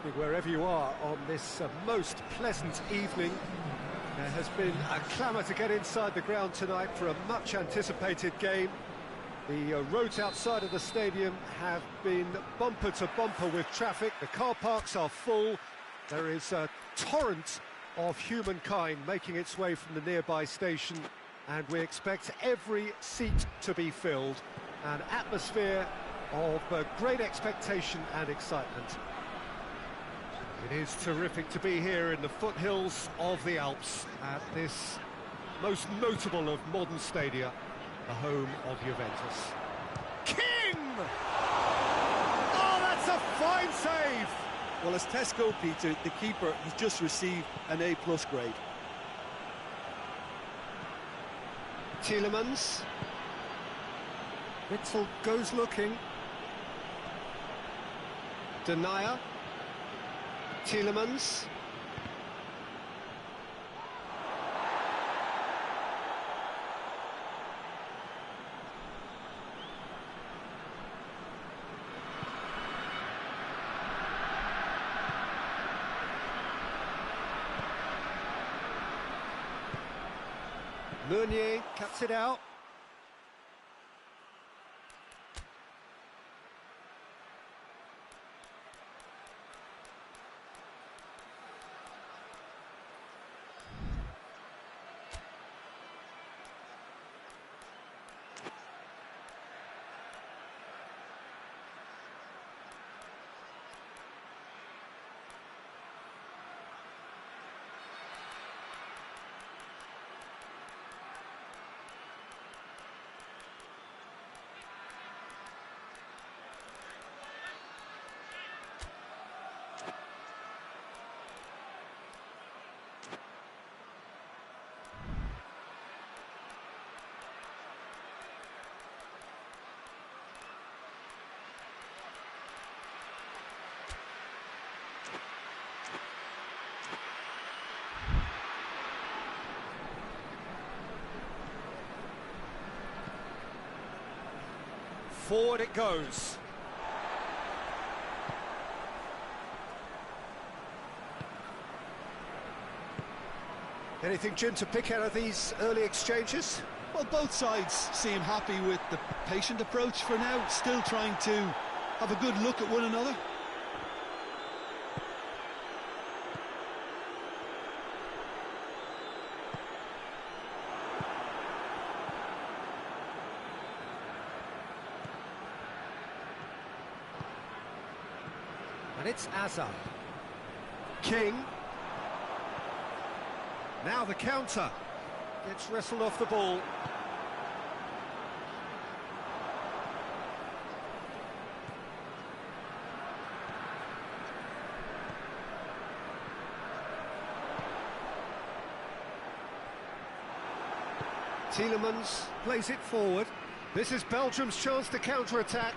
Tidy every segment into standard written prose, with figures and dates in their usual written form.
evening, wherever you are on this most pleasant evening. There has been a clamour to get inside the ground tonight for a much-anticipated game. The roads outside of the stadium have been bumper to bumper with traffic. The car parks are full. There is a torrent of humankind making its way from the nearby station, and we expect every seat to be filled. An atmosphere of great expectation and excitement. It is terrific to be here in the foothills of the Alps at this most notable of modern stadia, the home of Juventus. King! Oh, that's a fine save! Well, as Tesco, Peter, the keeper, has just received an A+ grade. Tielemans. Witzel goes looking. Denier. Tielemans. Meunier cuts it out. Forward it goes. Anything, Jim, to pick out of these early exchanges? Well, both sides seem happy with the patient approach for now, still trying to have a good look at one another. And it's Hazard. King. Now the counter. Gets wrestled off the ball. Tielemans plays it forward. This is Belgium's chance to counter-attack.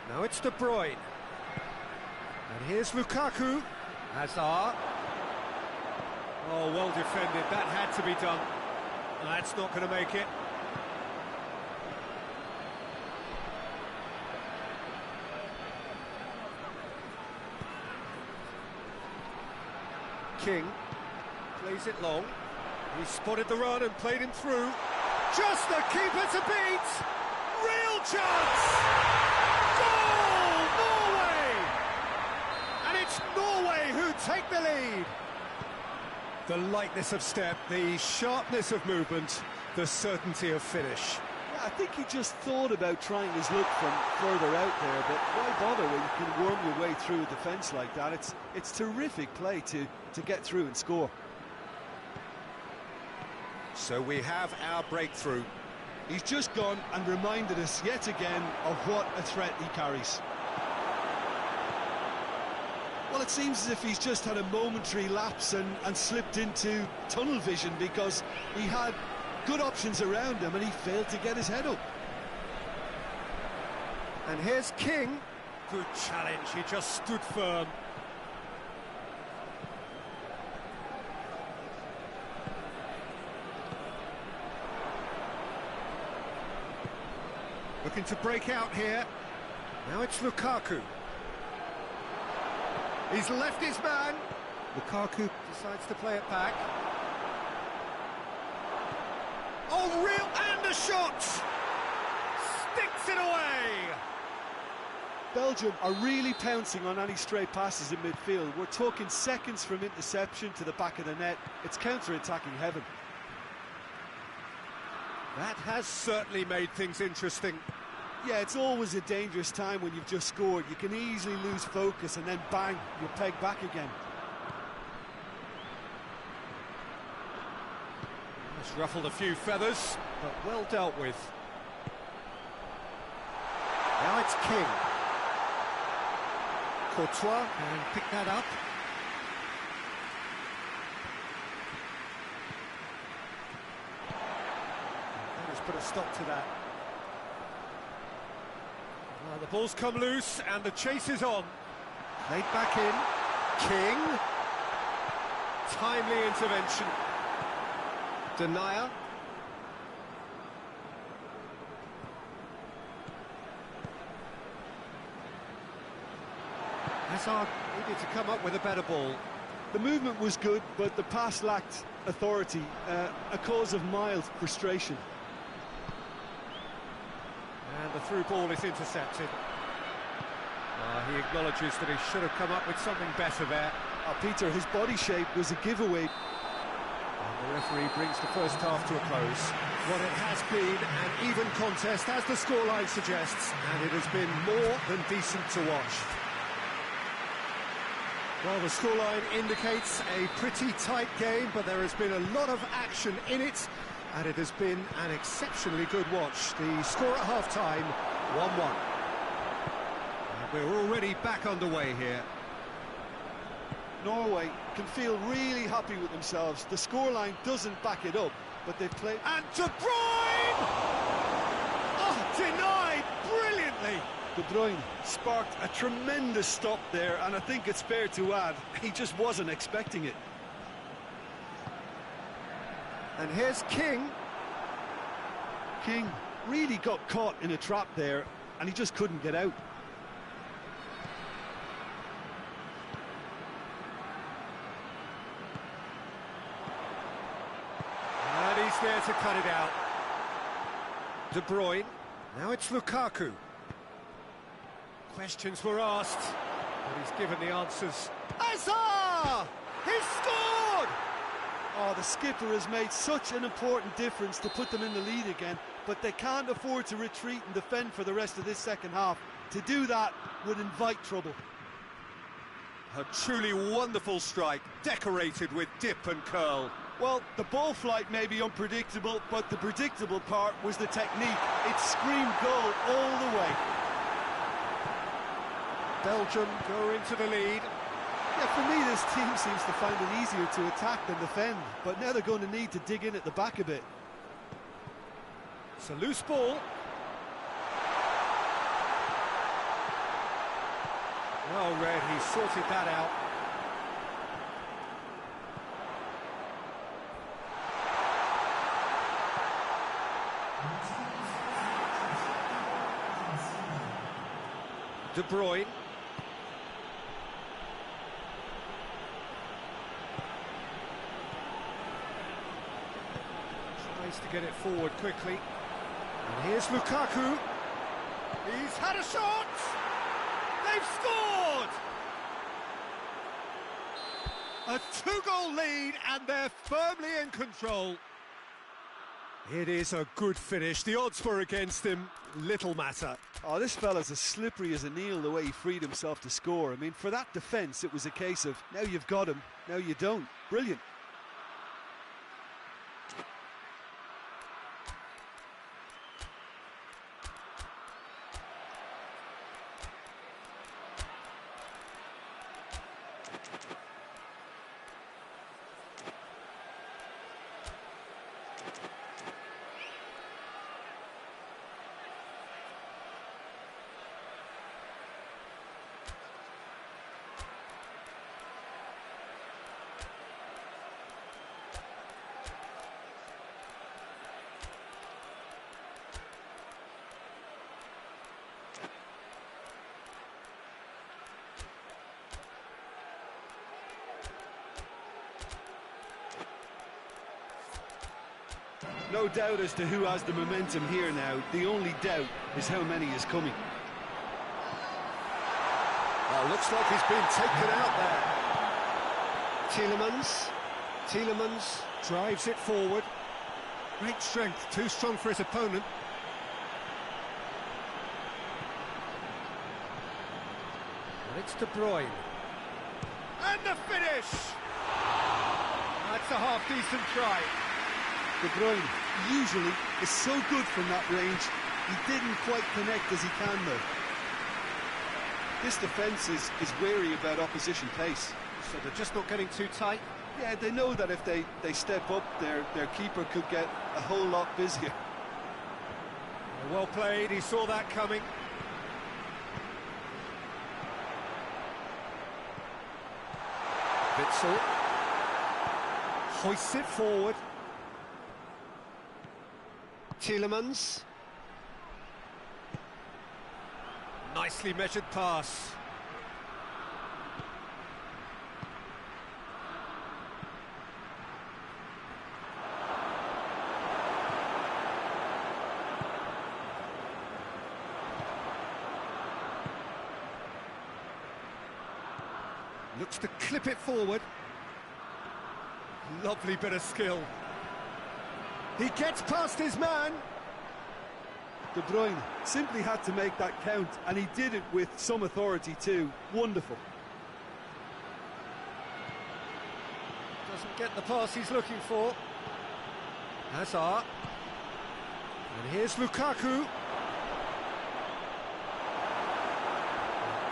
Now it's De Bruyne. And here's Lukaku. Hazard. Oh, well defended. That had to be done. That's not going to make it. King plays it long. He spotted the run and played him through. Just the keeper to beat. Real chance. Goal, Norway! And it's Norway who take the lead. The lightness of step, the sharpness of movement, the certainty of finish. Yeah, I think he just thought about trying his luck from further out there, but why bother when you can worm your way through a defence like that? It's terrific play to get through and score. So we have our breakthrough. He's just gone and reminded us yet again of what a threat he carries. Well, it seems as if he's just had a momentary lapse and slipped into tunnel vision, because he had good options around him and he failed to get his head up. And here's King. Good challenge, he just stood firm. Looking to break out here. Now it's Lukaku. He's left his man. Lukaku decides to play it back. Oh, real, and a shot! Sticks it away! Belgium are really pouncing on any stray passes in midfield. We're talking seconds from interception to the back of the net. It's counter-attacking heaven. That has certainly made things interesting. Yeah, it's always a dangerous time when you've just scored. You can easily lose focus and then bang, you're pegged back again. It's ruffled a few feathers, but well dealt with. Now it's King. Courtois can pick that up. That has put a stop to that. Well, the ball's come loose and the chase is on. Played back in. King. Timely intervention. Denier. Hazard needed to come up with a better ball. The movement was good, but the pass lacked authority, a cause of mild frustration. And the through ball is intercepted. He acknowledges that he should have come up with something better there. Peter, his body shape was a giveaway. And the referee brings the first half to a close. What it has been an even contest, as the scoreline suggests, and it has been more than decent to watch. Well, the scoreline indicates a pretty tight game, but there has been a lot of action in it, and it has been an exceptionally good watch. The score at half-time, 1-1. We're already back underway here. Norway can feel really happy with themselves. The scoreline doesn't back it up, but they've played... And De Bruyne! Oh, denied brilliantly! De Bruyne sparked a tremendous stop there, and I think it's fair to add, he just wasn't expecting it. And here's King. King really got caught in a trap there, and he just couldn't get out. And he's there to cut it out. De Bruyne. Now it's Lukaku. Questions were asked, but he's given the answers. Hazard! He's scored! Oh, the skipper has made such an important difference to put them in the lead again, but they can't afford to retreat and defend for the rest of this second half. To do that would invite trouble. A truly wonderful strike, decorated with dip and curl. Well, the ball flight may be unpredictable, but the predictable part was the technique. It screamed goal all the way. Belgium go into the lead. Yeah, for me, this team seems to find it easier to attack than defend, but now they're going to need to dig in at the back a bit. It's a loose ball. Well read, he sorted that out. De Bruyne. Tries to get it forward quickly. And here's Lukaku. He's had a shot! They've scored! A two-goal lead, and they're firmly in control. It is a good finish. The odds were against him. Little matter. Oh, this fella's as slippery as an eel the way he freed himself to score. I mean, for that defence, it was a case of, now you've got him, now you don't. Brilliant. No doubt as to who has the momentum here now. The only doubt is how many is coming. Well, looks like he's been taken out there. Tielemans drives it forward. Great strength, too strong for his opponent. And it's De Bruyne. And the finish! That's a half-decent try. De Bruyne usually is so good from that range. He didn't quite connect as he can though. This defence is wary about opposition pace. So they're just not getting too tight? Yeah, they know that if they step up, their keeper could get a whole lot busier. Well played, he saw that coming. Witsel hoists it forward. Tielemans. Nicely measured pass. Looks to clip it forward. Lovely bit of skill. He gets past his man. De Bruyne simply had to make that count, and he did it with some authority too. Wonderful. Doesn't get the pass he's looking for. Hazard. And here's Lukaku.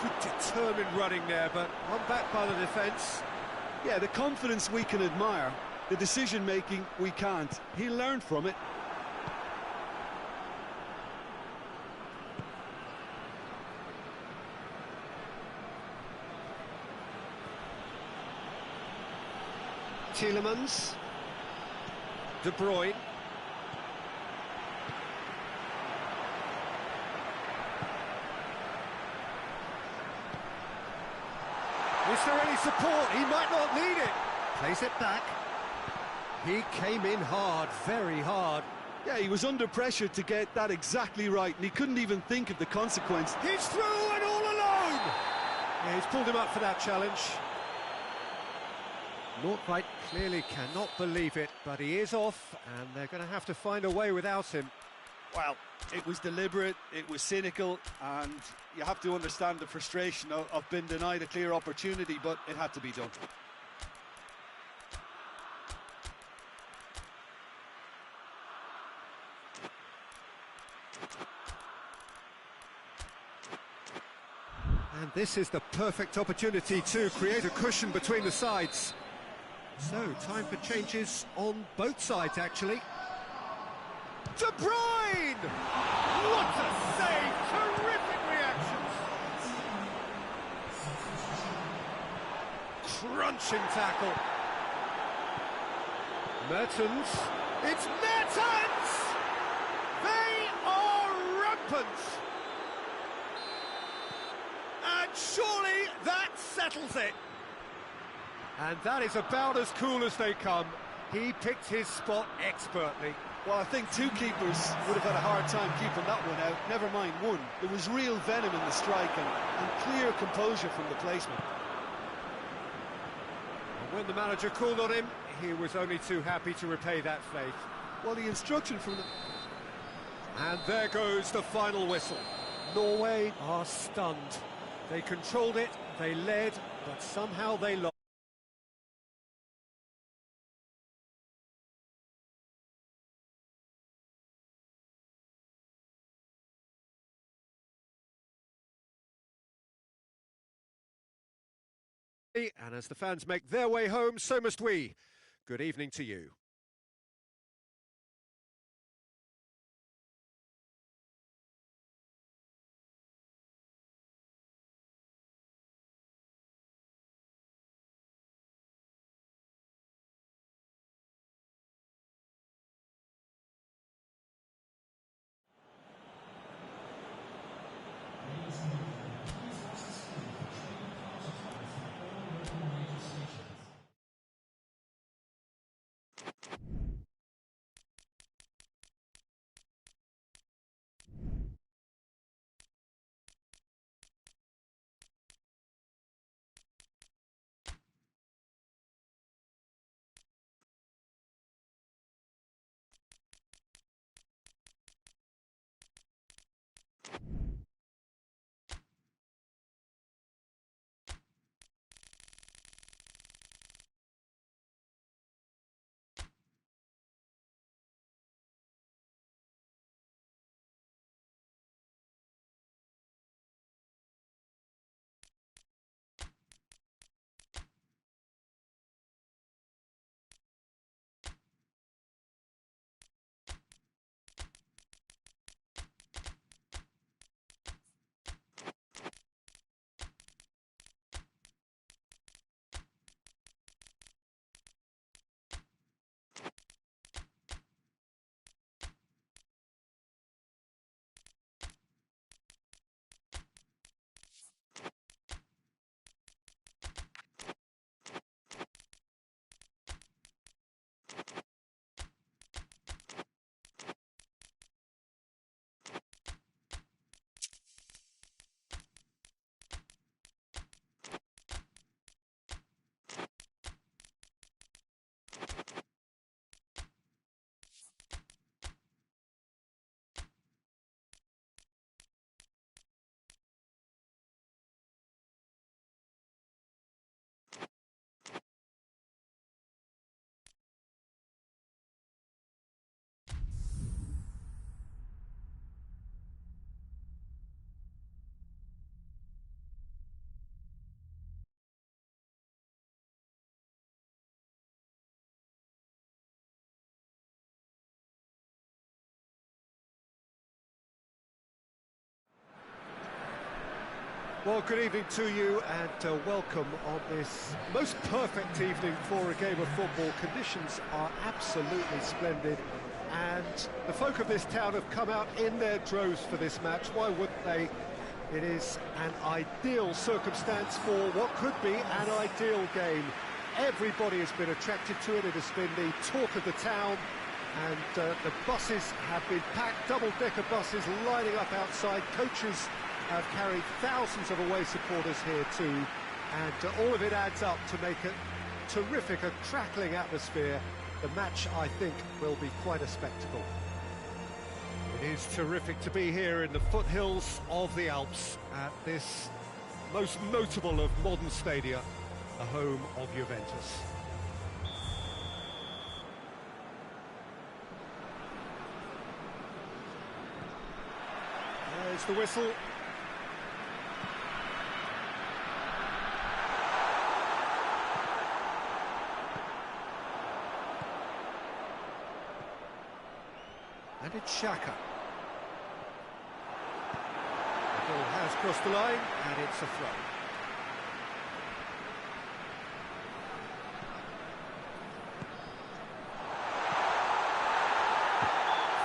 Good determined running there, but one back by the defence. Yeah, the confidence we can admire, the decision-making we can't. He learned from it. Tielemans. De Bruyne. Is there any support? He might not need it. Plays it back. He came in hard, very hard. Yeah, he was under pressure to get that exactly right, and he couldn't even think of the consequence. He's through and all alone! Yeah, he's pulled him up for that challenge. Nordtveit clearly cannot believe it, but he is off, and they're going to have to find a way without him. Well, it was deliberate, it was cynical, and you have to understand the frustration of being denied a clear opportunity, but it had to be done. And this is the perfect opportunity to create a cushion between the sides. So, time for changes on both sides, actually. De Bruyne! What a save! Terrific reactions! Crunching tackle. Mertens. It's Mertens! They are rampant! And surely that settles it. And that is about as cool as they come. He picked his spot expertly. Well, I think two keepers would have had a hard time keeping that one out, never mind one. There was real venom in the strike and clear composure from the placement. And when the manager called on him, he was only too happy to repay that faith. Well, the instruction from the... And there goes the final whistle. Norway are stunned. They controlled it, they led, but somehow they lost. And as the fans make their way home, so must we. Good evening to you. Well, good evening to you and welcome on this most perfect evening for a game of football. Conditions are absolutely splendid and the folk of this town have come out in their droves for this match. Why wouldn't they? It is an ideal circumstance for what could be an ideal game. Everybody has been attracted to it. It has been the talk of the town, and the buses have been packed, double-decker buses lining up outside. Coaches have carried thousands of away supporters here too, and all of it adds up to make a terrific, a crackling atmosphere. The match, I think, will be quite a spectacle. It is terrific to be here in the foothills of the Alps at this most notable of modern stadia, the home of Juventus. There's the whistle. And it's Xhaka. The ball has crossed the line, and it's a throw.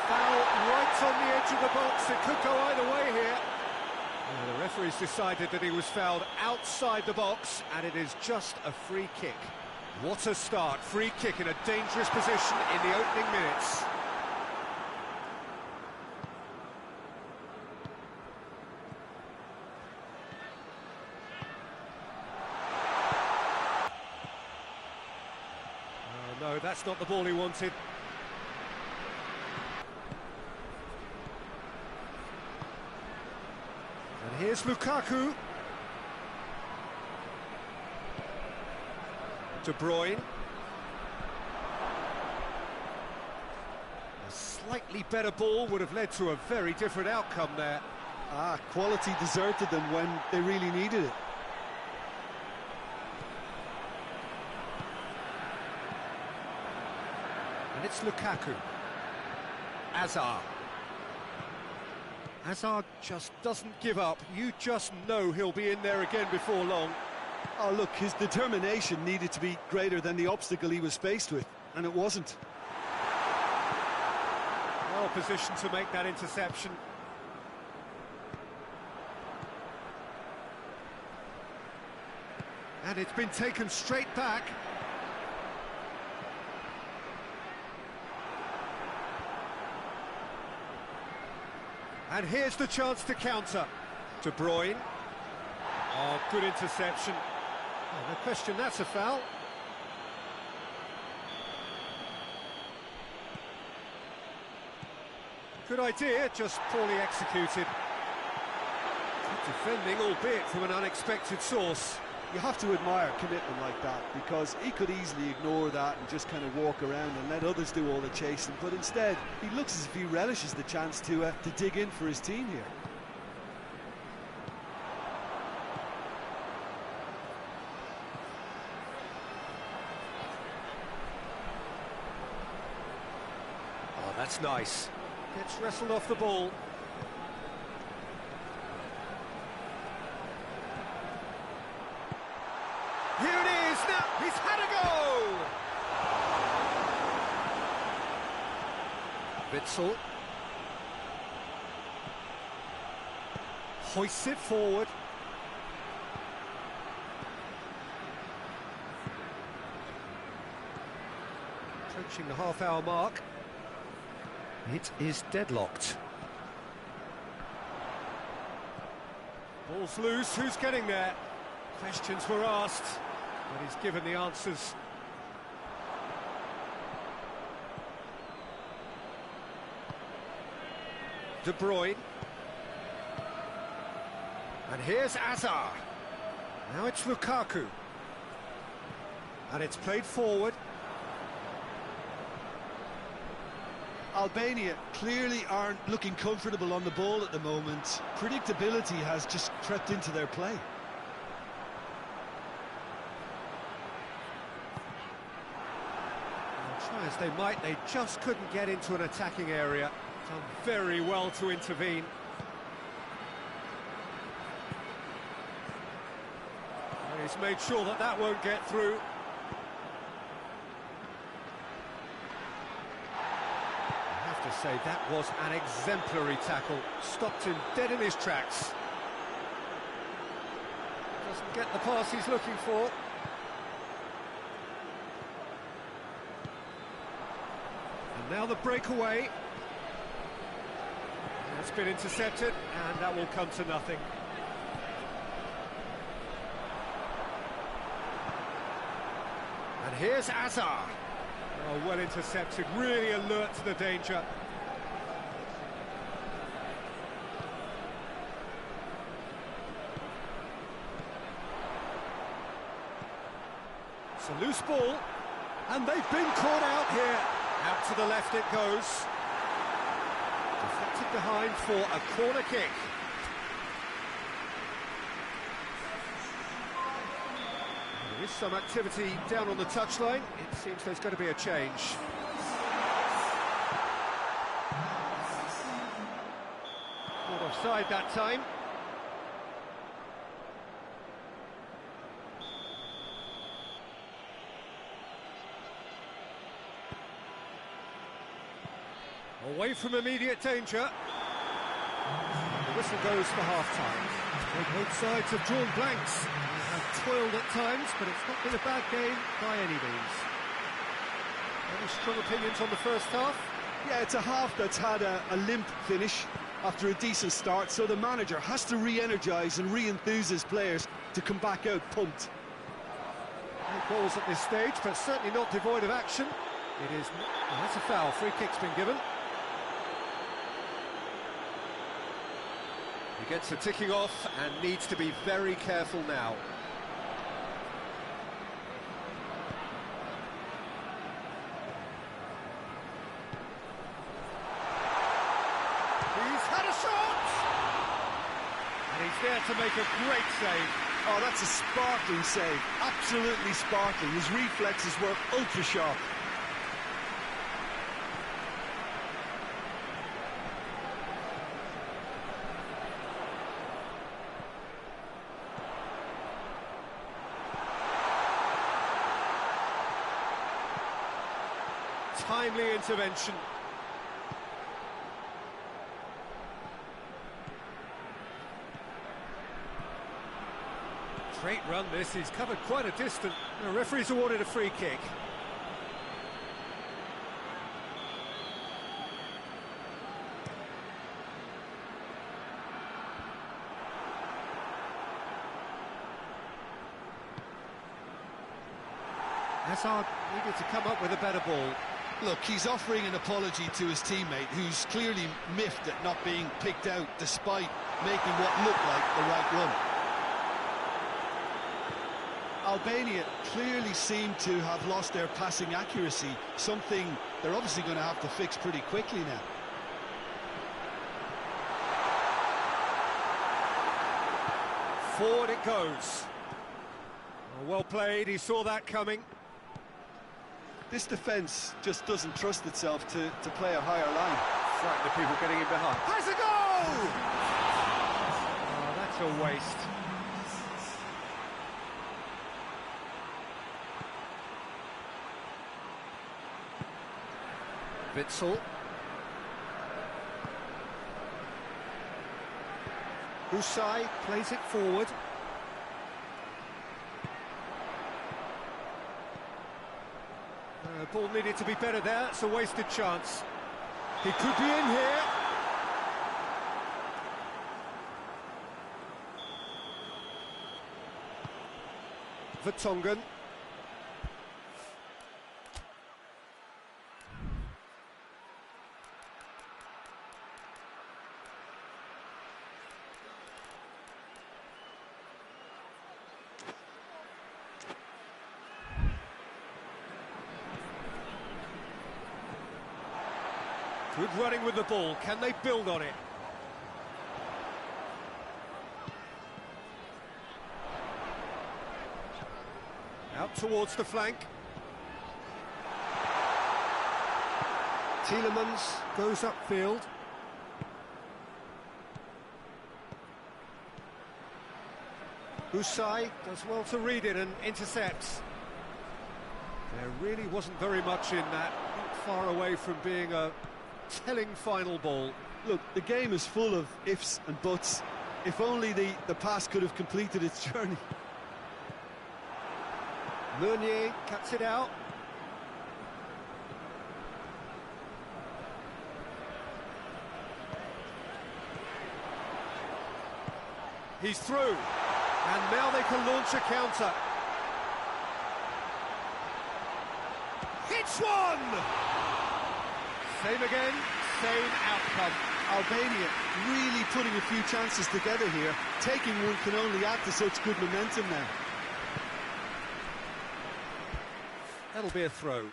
Foul right on the edge of the box. It could go either way here. The referee's decided that he was fouled outside the box, and it is just a free kick. What a start. Free kick in a dangerous position in the opening minutes. No, that's not the ball he wanted. And here's Lukaku. De Bruyne. A slightly better ball would have led to a very different outcome there. Quality deserted them when they really needed it. And it's Lukaku. Hazard. Hazard just doesn't give up. You just know he'll be in there again before long. Oh, look, his determination needed to be greater than the obstacle he was faced with, and it wasn't. Well positioned to make that interception. And it's been taken straight back. And here's the chance to counter. De Bruyne. Oh, good interception. Oh, no question, that's a foul. Good idea, just poorly executed. Good defending, albeit from an unexpected source. You have to admire commitment like that, because he could easily ignore that and just kind of walk around and let others do all the chasing, but instead he looks as if he relishes the chance to dig in for his team here. Oh, that's nice. Gets wrestled off the ball. Here it is, now he's had a go! Witsel. Hoists it forward. Approaching the half-hour mark. It is deadlocked. Ball's loose, who's getting there? Questions were asked, but he's given the answers. De Bruyne. And here's Hazard. Now it's Lukaku. And it's played forward. Albania clearly aren't looking comfortable on the ball at the moment. Predictability has just crept into their play. Try as they might, they just couldn't get into an attacking area. Done very well to intervene. He's made sure that that won't get through. I have to say, that was an exemplary tackle. Stopped him dead in his tracks. Doesn't get the pass he's looking for. And now the breakaway. That's been intercepted, and that will come to nothing. And here's Azar. Oh, well intercepted, really alert to the danger. It's a loose ball, and they've been caught out here. Out to the left it goes. Deflected behind for a corner kick. There is some activity down on the touchline. It seems there's going to be a change. Not offside that time. Away from immediate danger. The whistle goes for half-time. Both sides have drawn blanks. They have toiled at times, but it's not been a bad game by any means. Any strong opinions on the first half? Yeah, it's a half that's had a limp finish after a decent start, so the manager has to re-energise and re-enthuse his players to come back out pumped. No goals at this stage, but certainly not devoid of action. It is... Oh, that's a foul. Free kick's been given. He gets the ticking off and needs to be very careful now. He's had a shot! And he's there to make a great save. Oh, that's a sparkling save. Absolutely sparkling. His reflexes were ultra-sharp. Timely intervention. Great run this, he's covered quite a distance. The referee's awarded a free kick. Hazard needed to come up with a better ball. Look, he's offering an apology to his teammate, who's clearly miffed at not being picked out despite making what looked like the right run. Albania clearly seem to have lost their passing accuracy, something they're obviously going to have to fix pretty quickly now. Forward it goes. Well played, he saw that coming. This defence just doesn't trust itself to play a higher line. Frighten the people getting in behind. Has a goal! Oh, that's a waste. Witsel. Usai plays it forward. Ball needed to be better there, it's a wasted chance. He could be in here. Vertonghen. Good running with the ball. Can they build on it? Out towards the flank. Tielemans goes upfield. Uzb does well to read it and intercepts. There really wasn't very much in that, not far away from being a telling final ball. Look, the game is full of ifs and buts. If only the pass could have completed its journey. Meunier cuts it out. He's through, and now they can launch a counter. Hits one! Same again, same outcome. Albania really putting a few chances together here. Taking one can only add to such good momentum now. That'll be a throw.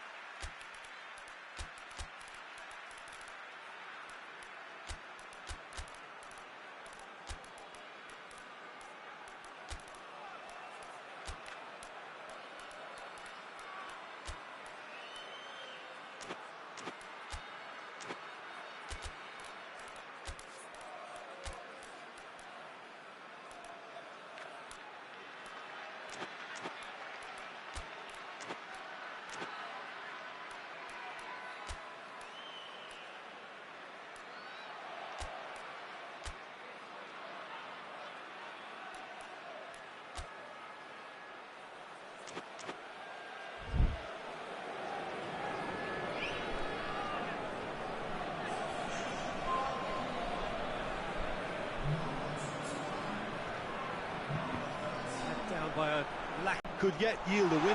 Down by a lack. Could yet yield a winner.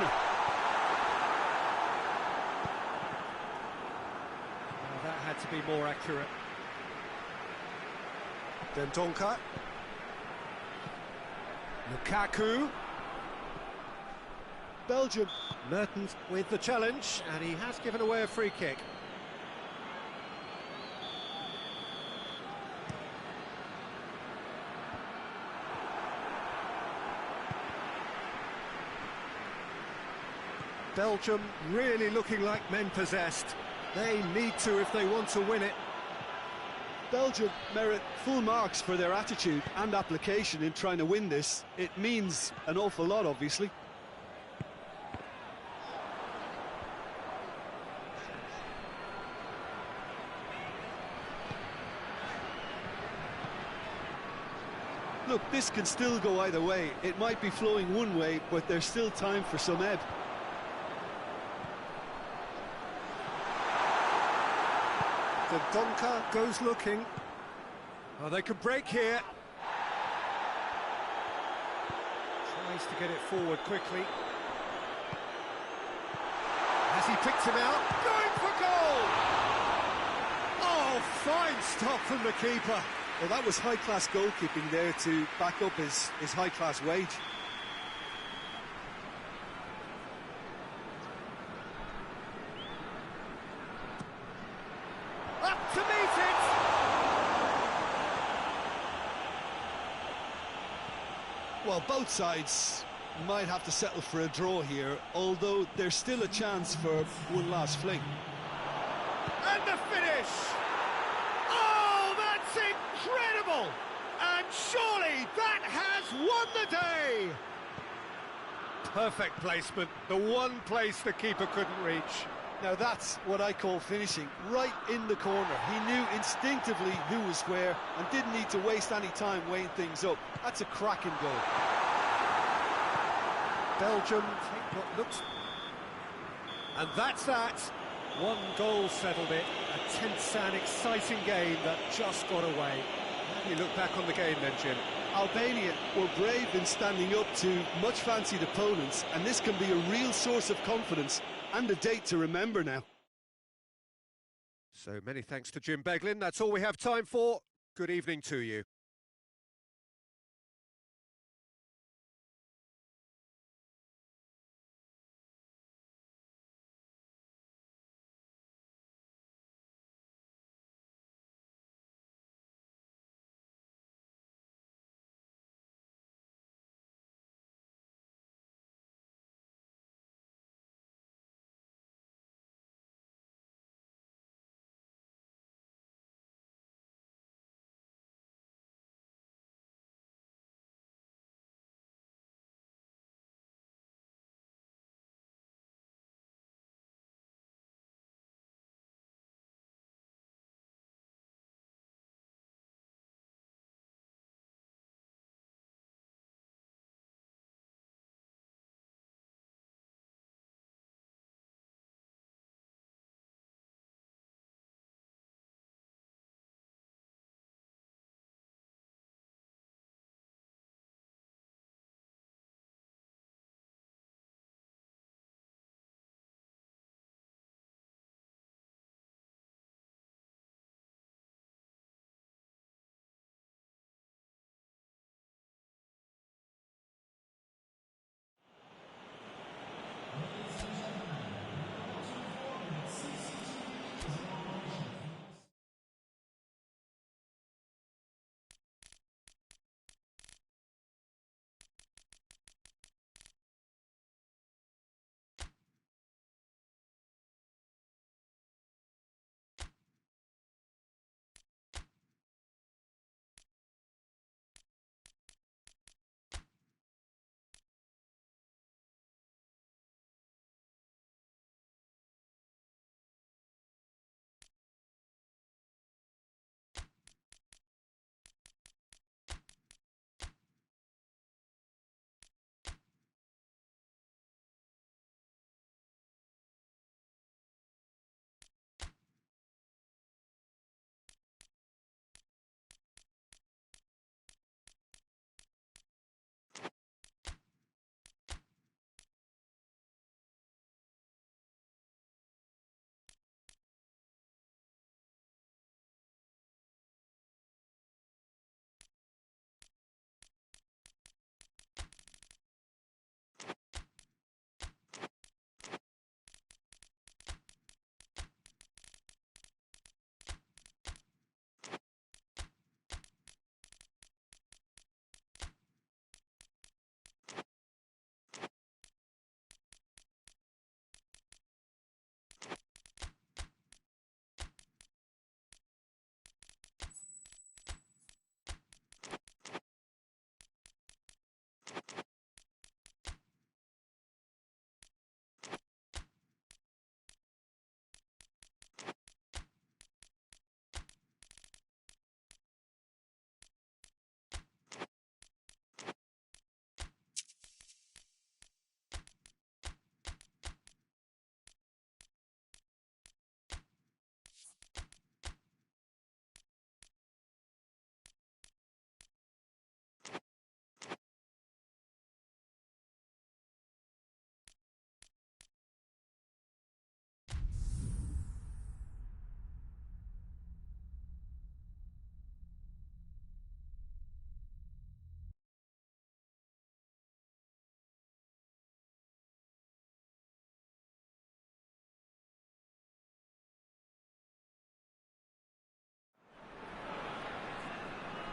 Well, that had to be more accurate. Dendonka. Lukaku. Belgium. Mertens with the challenge, and he has given away a free kick. Belgium really looking like men possessed. They need to if they want to win it. Belgium merit full marks for their attitude and application in trying to win this. It means an awful lot, obviously. Look, this can still go either way. It might be flowing one way, but there's still time for some ebb. Dendonka goes looking. Oh, they could break here. Tries to get it forward quickly. Has he picked him out? Going for goal! Oh, fine stop from the keeper. Well, that was high-class goalkeeping there to back up his high-class wage. Up to meet it! Well, both sides might have to settle for a draw here, although there's still a chance for one last fling. And the finish! Oh, that's incredible! And surely that has won the day! Perfect placement, the one place the keeper couldn't reach. Now that's what I call finishing, right in the corner. He knew instinctively who was where and didn't need to waste any time weighing things up. That's a cracking goal. Belgium take what looks... And that's that. One goal settled it. A tense and exciting game that just got away. How do you look back on the game then, Jim? Albania were brave in standing up to much-fancied opponents, and this can be a real source of confidence and a date to remember now. So many thanks to Jim Beglin. That's all we have time for. Good evening to you.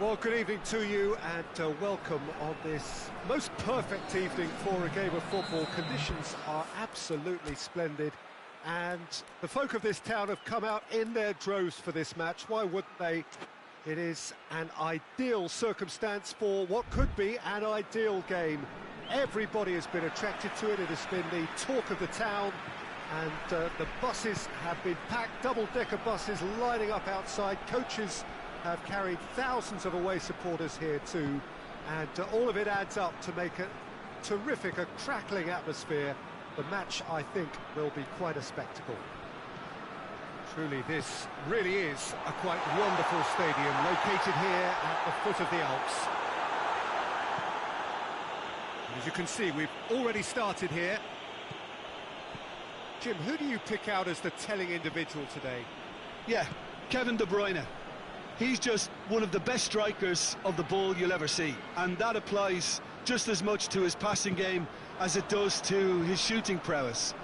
Well, good evening to you and welcome on this most perfect evening for a game of football. Conditions are absolutely splendid and the folk of this town have come out in their droves for this match. Why wouldn't they? It is an ideal circumstance for what could be an ideal game. Everybody has been attracted to it. It has been the talk of the town and the buses have been packed, double-decker buses lining up outside. Coaches have carried thousands of away supporters here too, and all of it adds up to make a terrific, a crackling atmosphere. The match, I think, will be quite a spectacle. Truly, this really is a quite wonderful stadium, located here at the foot of the Alps. And as you can see, we've already started here. Jim, who do you pick out as the telling individual today? Yeah, Kevin De Bruyne. He's just one of the best strikers of the ball you'll ever see, and that applies just as much to his passing game as it does to his shooting prowess.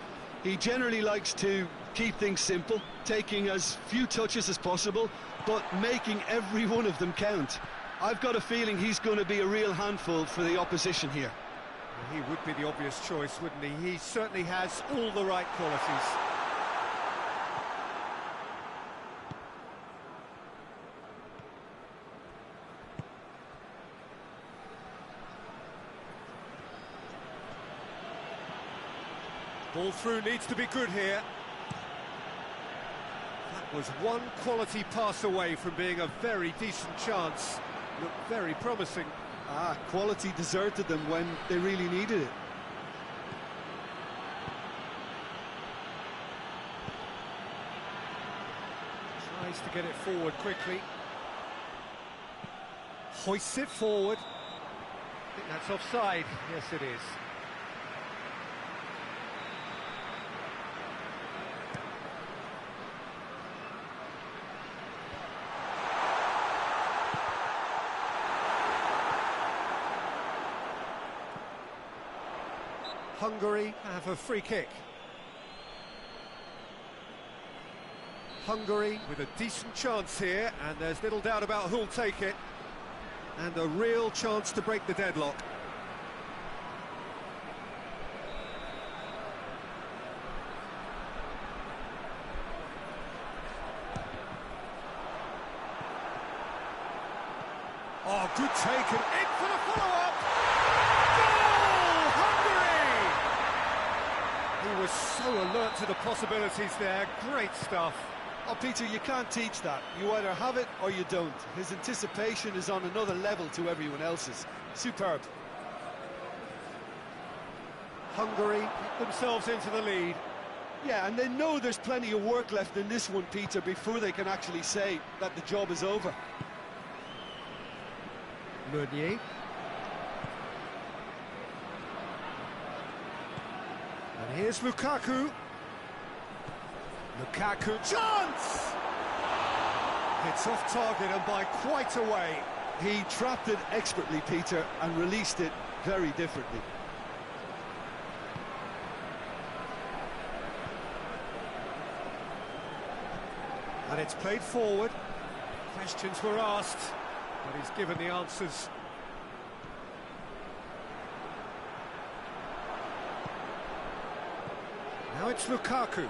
He generally likes to keep things simple, taking as few touches as possible, but making every one of them count. I've got a feeling he's going to be a real handful for the opposition here. Well, he would be the obvious choice, wouldn't he? He certainly has all the right qualities. Ball through needs to be good here. That was one quality pass away from being a very decent chance. Looked very promising. Quality deserted them when they really needed it. Tries to get it forward quickly. Hoists it forward. I think that's offside. Yes, it is. Hungary have a free kick. Hungary with a decent chance here, and there's little doubt about who'll take it. And a real chance to break the deadlock. Oh, good take, and in for the follow-up! He was so alert to the possibilities there. Great stuff. Oh, Peter, you can't teach that. You either have it or you don't. His anticipation is on another level to everyone else's. Superb. Hungary put themselves into the lead. Yeah, and they know there's plenty of work left in this one, Peter, before they can actually say that the job is over. Meunier. And here's Lukaku. Lukaku, chance! It's off target and by quite a way. He trapped it expertly, Peter, and released it very differently. And it's played forward. Questions were asked, but he's given the answers. Now it's Lukaku.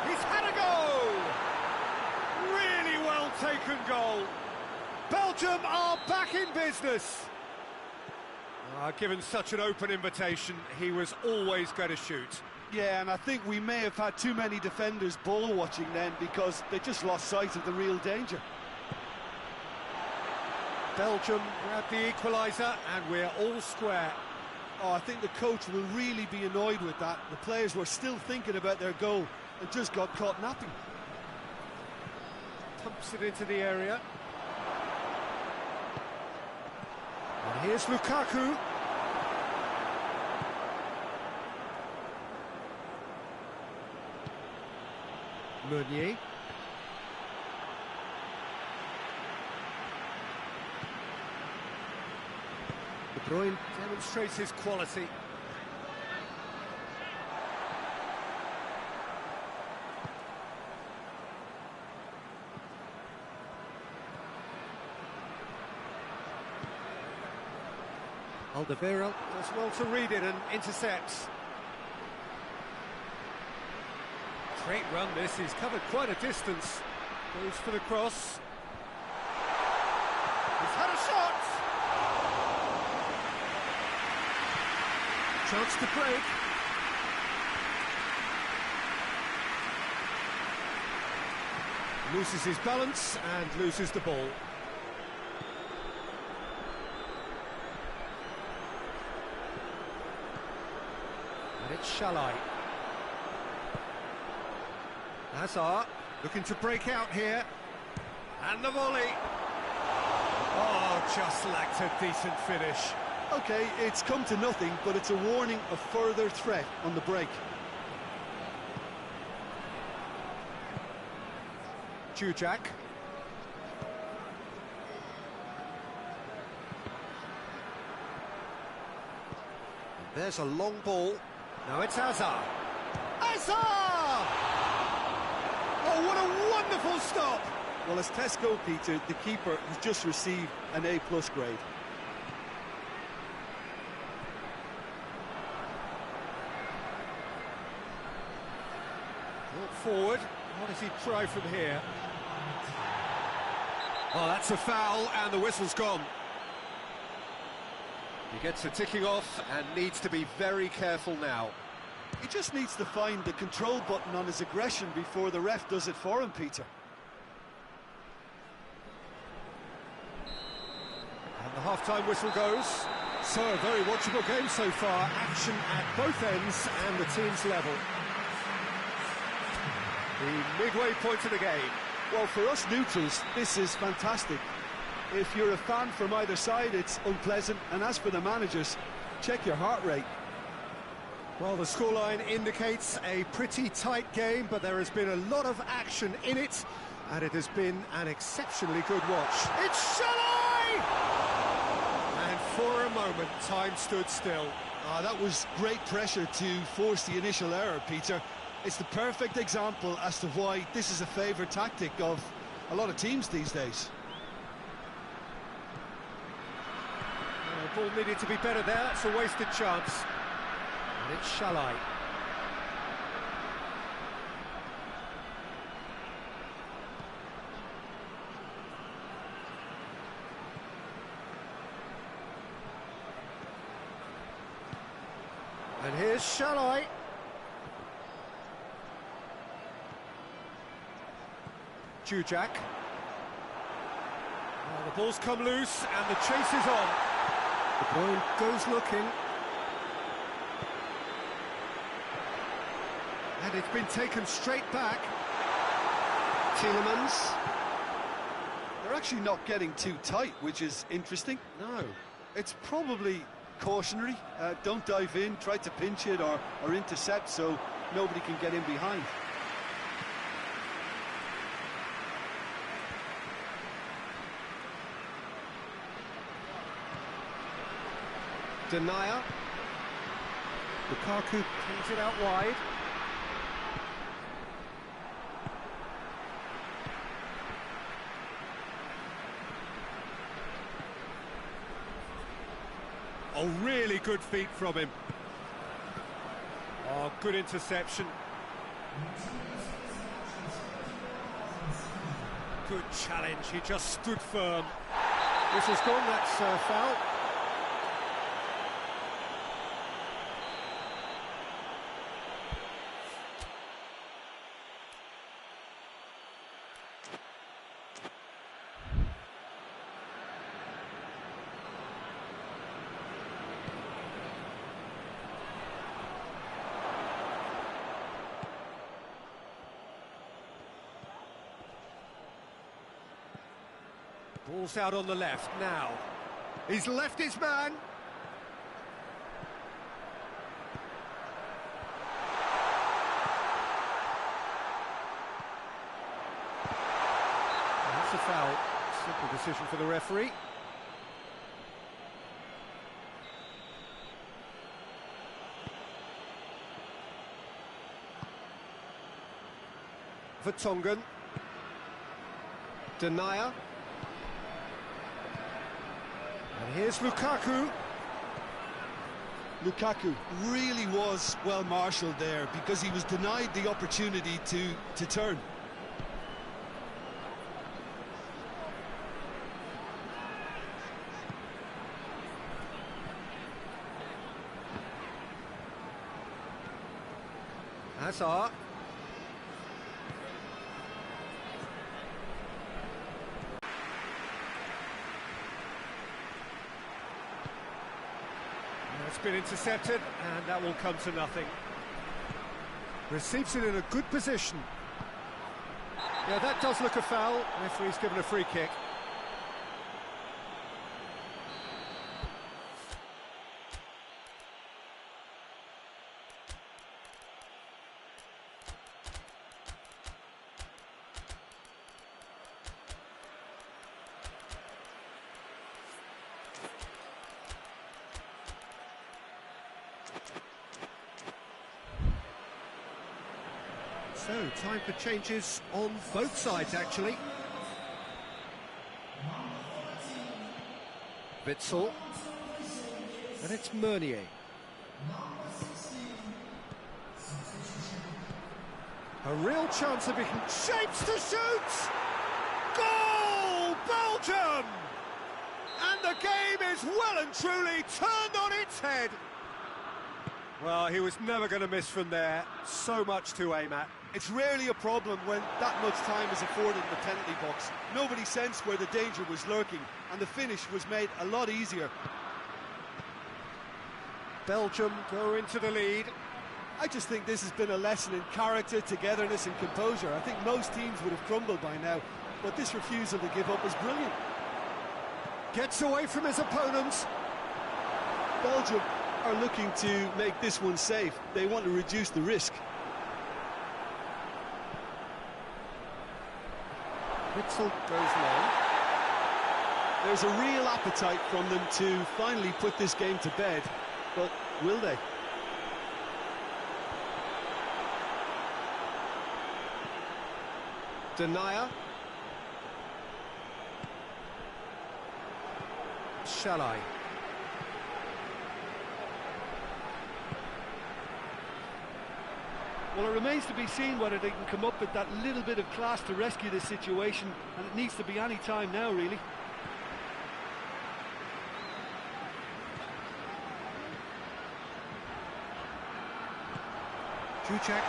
He's had a goal! Really well taken goal. Belgium are back in business. Given such an open invitation, he was always going to shoot. Yeah, and I think we may have had too many defenders ball watching then because they just lost sight of the real danger. Belgium grabbed the equaliser and we're all square. Oh, I think the coach will really be annoyed with that. The players were still thinking about their goal and just got caught napping. Pumps it into the area. And here's Lukaku. Meunier. De Bruyne demonstrates his quality. Alderweireld does well to read it and intercepts. Great run this, he's covered quite a distance. Goes for the cross. He's had a shot! Chance to break. Loses his balance and loses the ball. And it's Shalai. Hazard looking to break out here. And the volley. Oh, just lacked a decent finish. Okay, it's come to nothing, but it's a warning of further threat on the break. Jujak. There's a long ball. Now it's Hazard. Hazard! Oh, what a wonderful stop! Well, as Tesco, Peter, the keeper has just received an A+ grade. Brought forward. What does he try from here? Oh, that's a foul, and the whistle's gone. He gets a ticking off and needs to be very careful now. He just needs to find the control button on his aggression before the ref does it for him, Peter. And the half-time whistle goes. So, a very watchable game so far. Action at both ends and the team's level. The midway point of the game. Well, for us neutrals, this is fantastic. If you're a fan from either side, it's unpleasant. And as for the managers, check your heart rate. Well, the scoreline indicates a pretty tight game, but there has been a lot of action in it, and it has been an exceptionally good watch. It's Shalai! And for a moment, time stood still. That was great pressure to force the initial error, Peter. It's the perfect example as to why this is a favourite tactic of a lot of teams these days. The ball needed to be better there, it's a wasted chance. And it's Shalai. And here's Shalai. Jujak. Well, the ball's come loose and the chase is on. The ball goes looking. And it's been taken straight back. Tielemans. They're actually not getting too tight, which is interesting. No. It's probably cautionary. Don't dive in, try to pinch it or intercept so nobody can get in behind. Denier. Lukaku cleans it out wide. Oh, really good feet from him. Oh, good interception. Good challenge, he just stood firm. Whistle's gone, that's foul. Ball's out on the left now. He's left his man. That's a foul. Simple decision for the referee. Vertonghen. Denier. And here's Lukaku. Lukaku really was well marshalled there because he was denied the opportunity to turn. Hazard. It's been intercepted, and that will come to nothing. Receives it in a good position. Yeah, that does look a foul. Referee's given a free kick. So, time for changes on both sides, actually. Witsel. And it's Meunier. A real chance of being shapes to shoot! Goal! Belgium! And the game is well and truly turned on its head. Well, he was never going to miss from there. So much to aim at. It's rarely a problem when that much time is afforded in the penalty box. Nobody sensed where the danger was lurking, and the finish was made a lot easier. Belgium go into the lead. I just think this has been a lesson in character, togetherness and composure. I think most teams would have crumbled by now, but this refusal to give up was brilliant. Gets away from his opponents. Belgium are looking to make this one safe. They want to reduce the risk. Witsel goes long. There's a real appetite from them to finally put this game to bed, but will they? Denier. Shall I? Well, it remains to be seen whether they can come up with that little bit of class to rescue this situation, and it needs to be any time now, really. Juchak!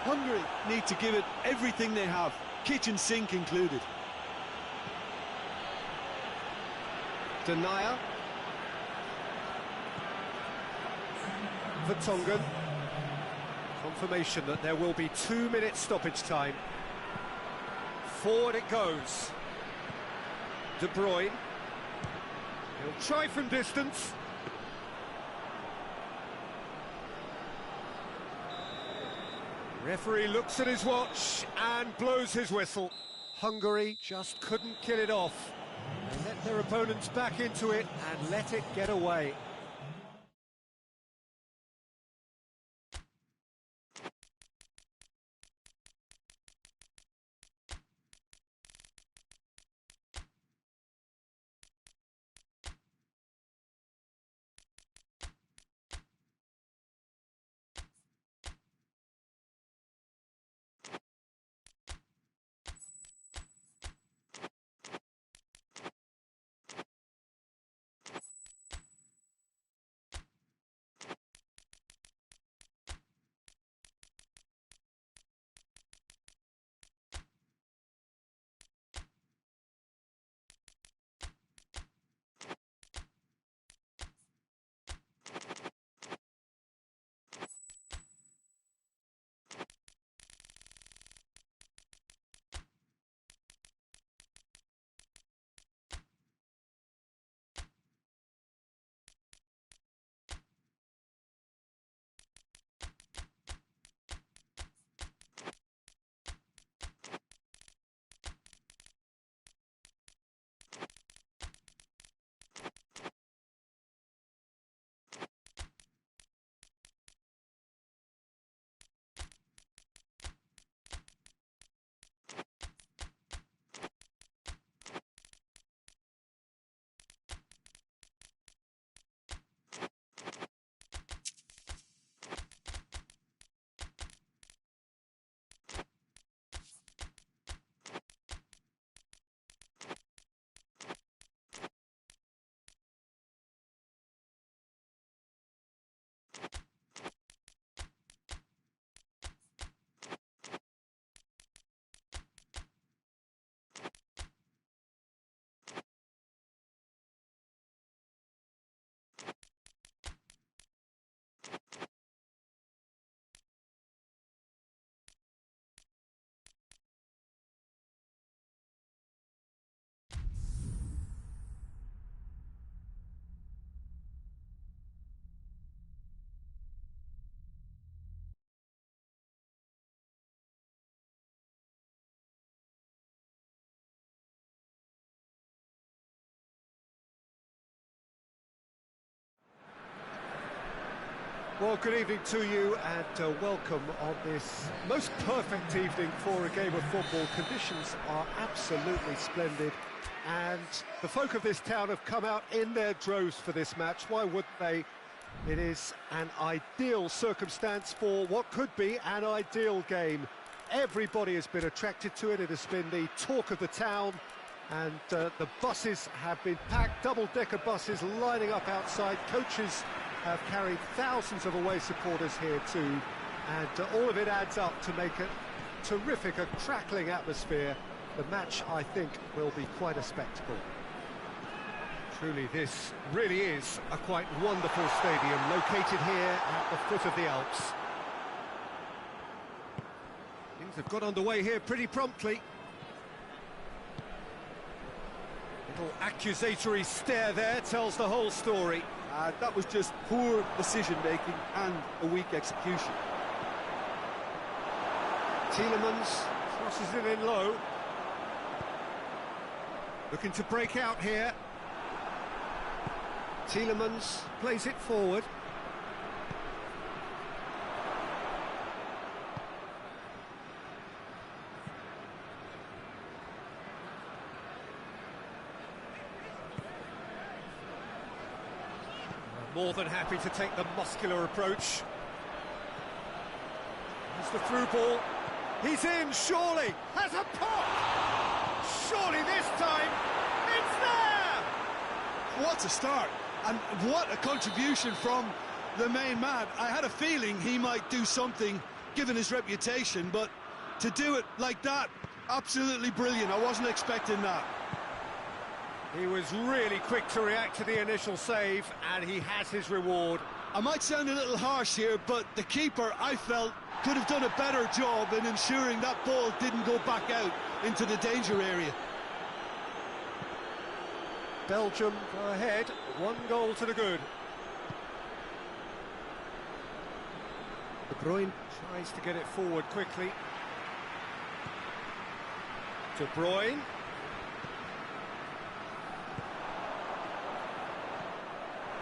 Hungary need to give it everything they have, kitchen sink included. Denier. Vertonghen. Confirmation that there will be 2 minutes stoppage time. Forward it goes. De Bruyne. He'll try from distance. Referee looks at his watch and blows his whistle. Hungary just couldn't kill it off. They let their opponents back into it and let it get away. Well, good evening to you and welcome on this most perfect evening for a game of football. Conditions are absolutely splendid and the folk of this town have come out in their droves for this match. Why wouldn't they? It is an ideal circumstance for what could be an ideal game. Everybody has been attracted to it. It has been the talk of the town and the buses have been packed, double-decker buses lining up outside. Coaches have carried thousands of away supporters here too, and all of it adds up to make a terrific, a crackling atmosphere. The match, I think, will be quite a spectacle. Truly, this really is a quite wonderful stadium, located here at the foot of the Alps. Things have got underway here pretty promptly. Little accusatory stare there tells the whole story. That was just poor decision-making and a weak execution. Tielemans crosses it in low. Looking to break out here. Tielemans plays it forward. More than happy to take the muscular approach. Here's the through ball. He's in, surely! Has a pop! Surely this time, it's there! What a start! And what a contribution from the main man. I had a feeling he might do something, given his reputation, but to do it like that, absolutely brilliant. I wasn't expecting that. He was really quick to react to the initial save, and he has his reward. I might sound a little harsh here, but the keeper, I felt, could have done a better job in ensuring that ball didn't go back out into the danger area. Belgium go ahead, 1 goal to the good. De Bruyne tries to get it forward quickly. De Bruyne.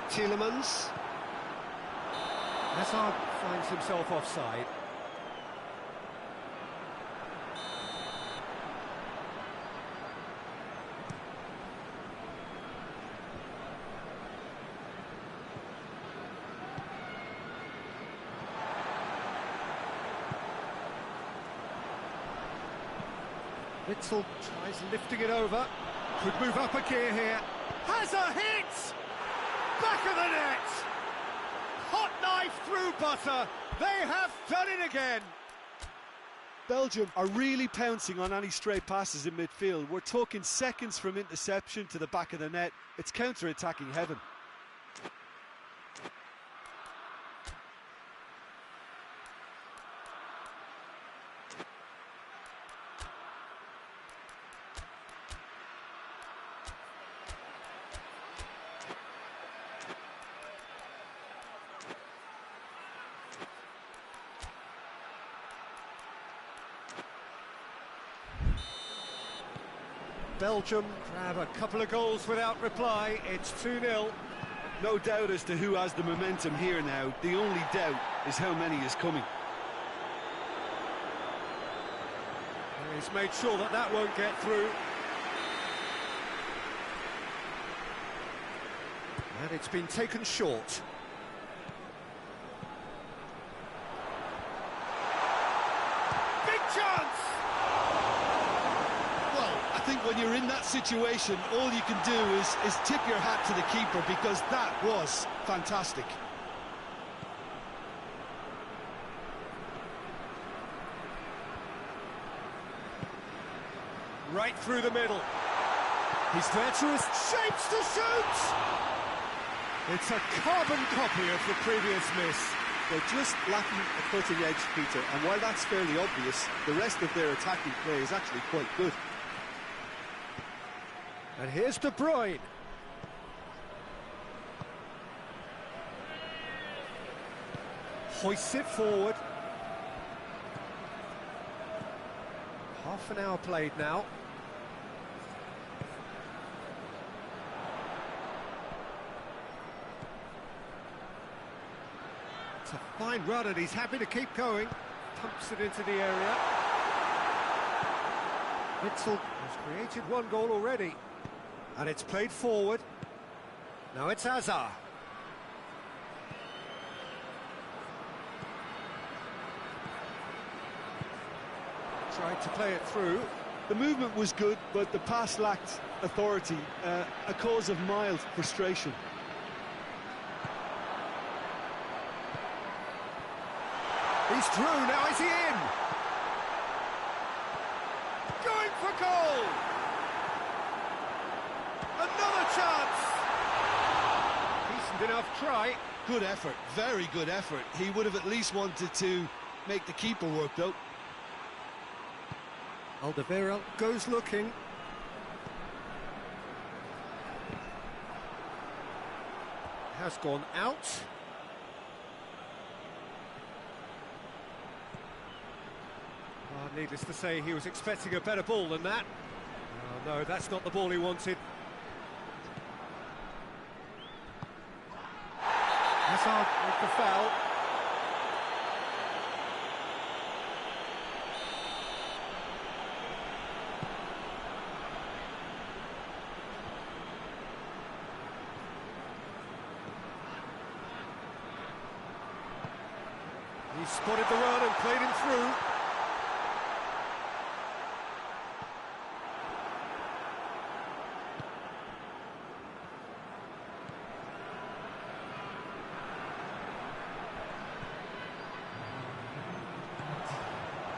Tielemans. Hazard finds himself offside. Witzel tries lifting it over. Could move up a gear here. Has a hit! Back of the net! Hot knife through butter. They have done it again. Belgium are really pouncing on any stray passes in midfield. We're talking seconds from interception to the back of the net. It's counter-attacking heaven. Belgium grab a couple of goals without reply. It's 2-0. No doubt as to who has the momentum here now. The only doubt is how many is coming. He's made sure that that won't get through. And it's been taken short. Big chance! I think when you're in that situation, all you can do is tip your hat to the keeper, because that was fantastic. Right through the middle. He's there to his shapes to shoot! It's a carbon copy of the previous miss. They're just lacking a cutting edge, Peter, and while that's fairly obvious, the rest of their attacking play is actually quite good. And here's De Bruyne. Hoists it forward. Half an hour played now. It's a Fine run, and he's happy to keep going. Pumps it into the area. Witzel has created one goal already. And it's played forward. Now it's Hazard. Tried to play it through. The movement was good, but the pass lacked authority, a cause of mild frustration. He's through, now is he in? Going for goal! Another chance! Decent enough try. Good effort, very good effort. He would have at least wanted to make the keeper work, though. Alderweireld goes looking. Has gone out. Needless to say, he was expecting a better ball than that. Oh, no, that's not the ball he wanted. Hazard with the foul. He spotted the run and played him through.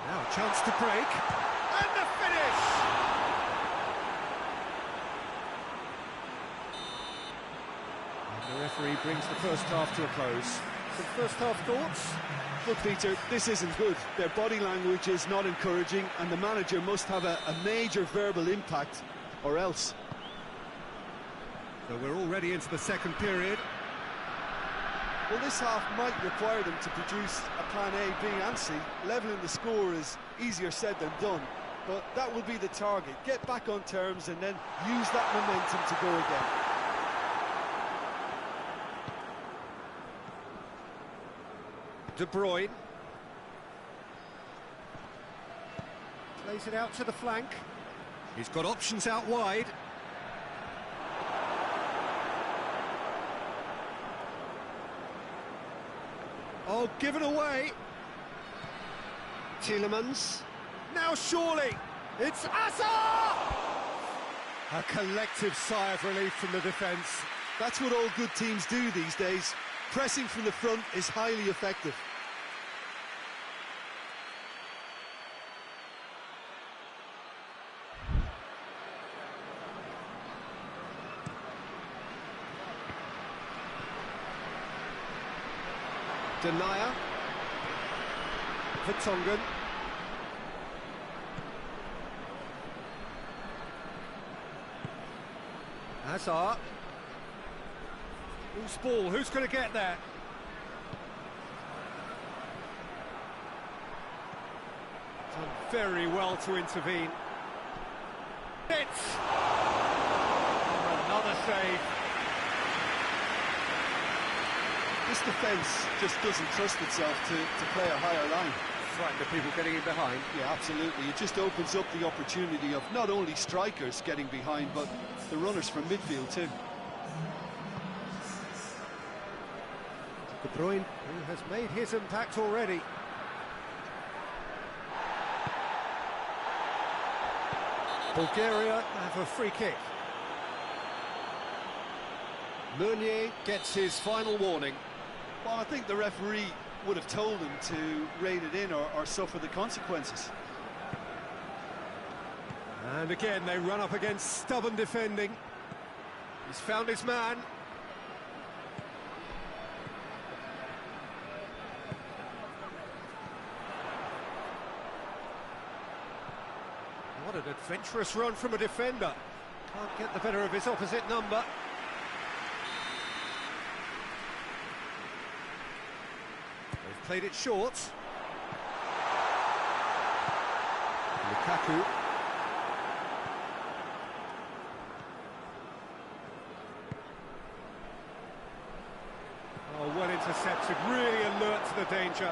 Now a chance to break. And the finish! And the referee brings the first half to a close. Some first half thoughts? Look, Peter, this isn't good. Their body language is not encouraging, and the manager must have a major verbal impact, or else. So we're already into the second period. Well, this half might require them to produce a plan A, B and C. Levelling the score is easier said than done, but that will be the target. Get back on terms and then use that momentum to go again. De Bruyne plays it out to the flank. He's got options out wide. Oh, given away. Tielemans. Now surely it's Hazard! A collective sigh of relief from the defence. That's what all good teams do these days. Pressing from the front is highly effective. Denier. Vertonghen. Hazard. Loose ball, who's going to get there? Done very well to intervene. It's another save. This defence just doesn't trust itself to play a higher line. Frightened the people getting in behind. Yeah, absolutely. It just opens up the opportunity of not only strikers getting behind, but the runners from midfield too. De Bruyne, who has made his impact already. Bulgaria have a free kick. Meunier gets his final warning. Well, I think the referee would have told him to rein it in or suffer the consequences. And again, they run up against stubborn defending. He's found his man. What an adventurous run from a defender. Can't get the better of his opposite number. They've played it short. Lukaku. Oh, well intercepted, really alert to the the danger.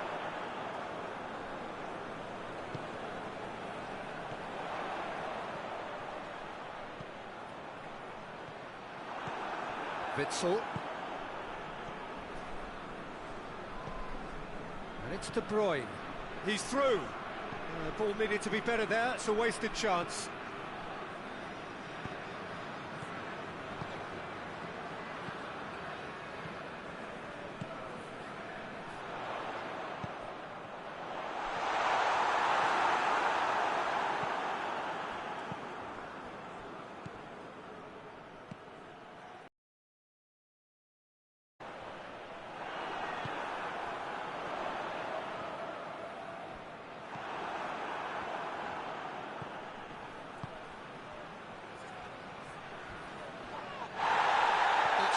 Witsel. And it's De Bruyne. He's through. The ball needed to be better there. It's a wasted chance.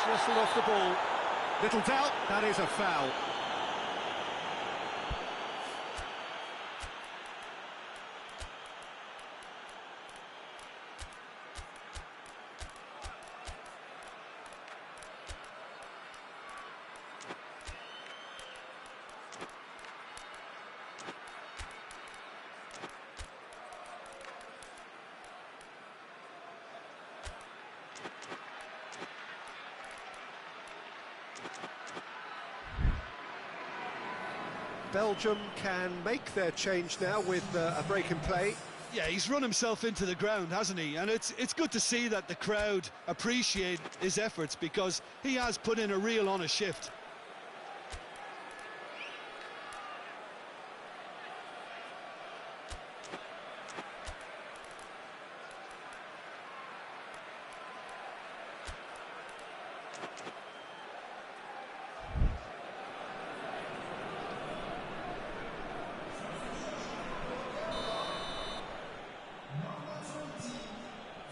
Whistled off the ball. Little doubt, that is a foul. Belgium can make their change now with a break in play. Yeah, he's run himself into the ground, hasn't he? And it's good to see that the crowd appreciate his efforts, because he has put in a real honest shift.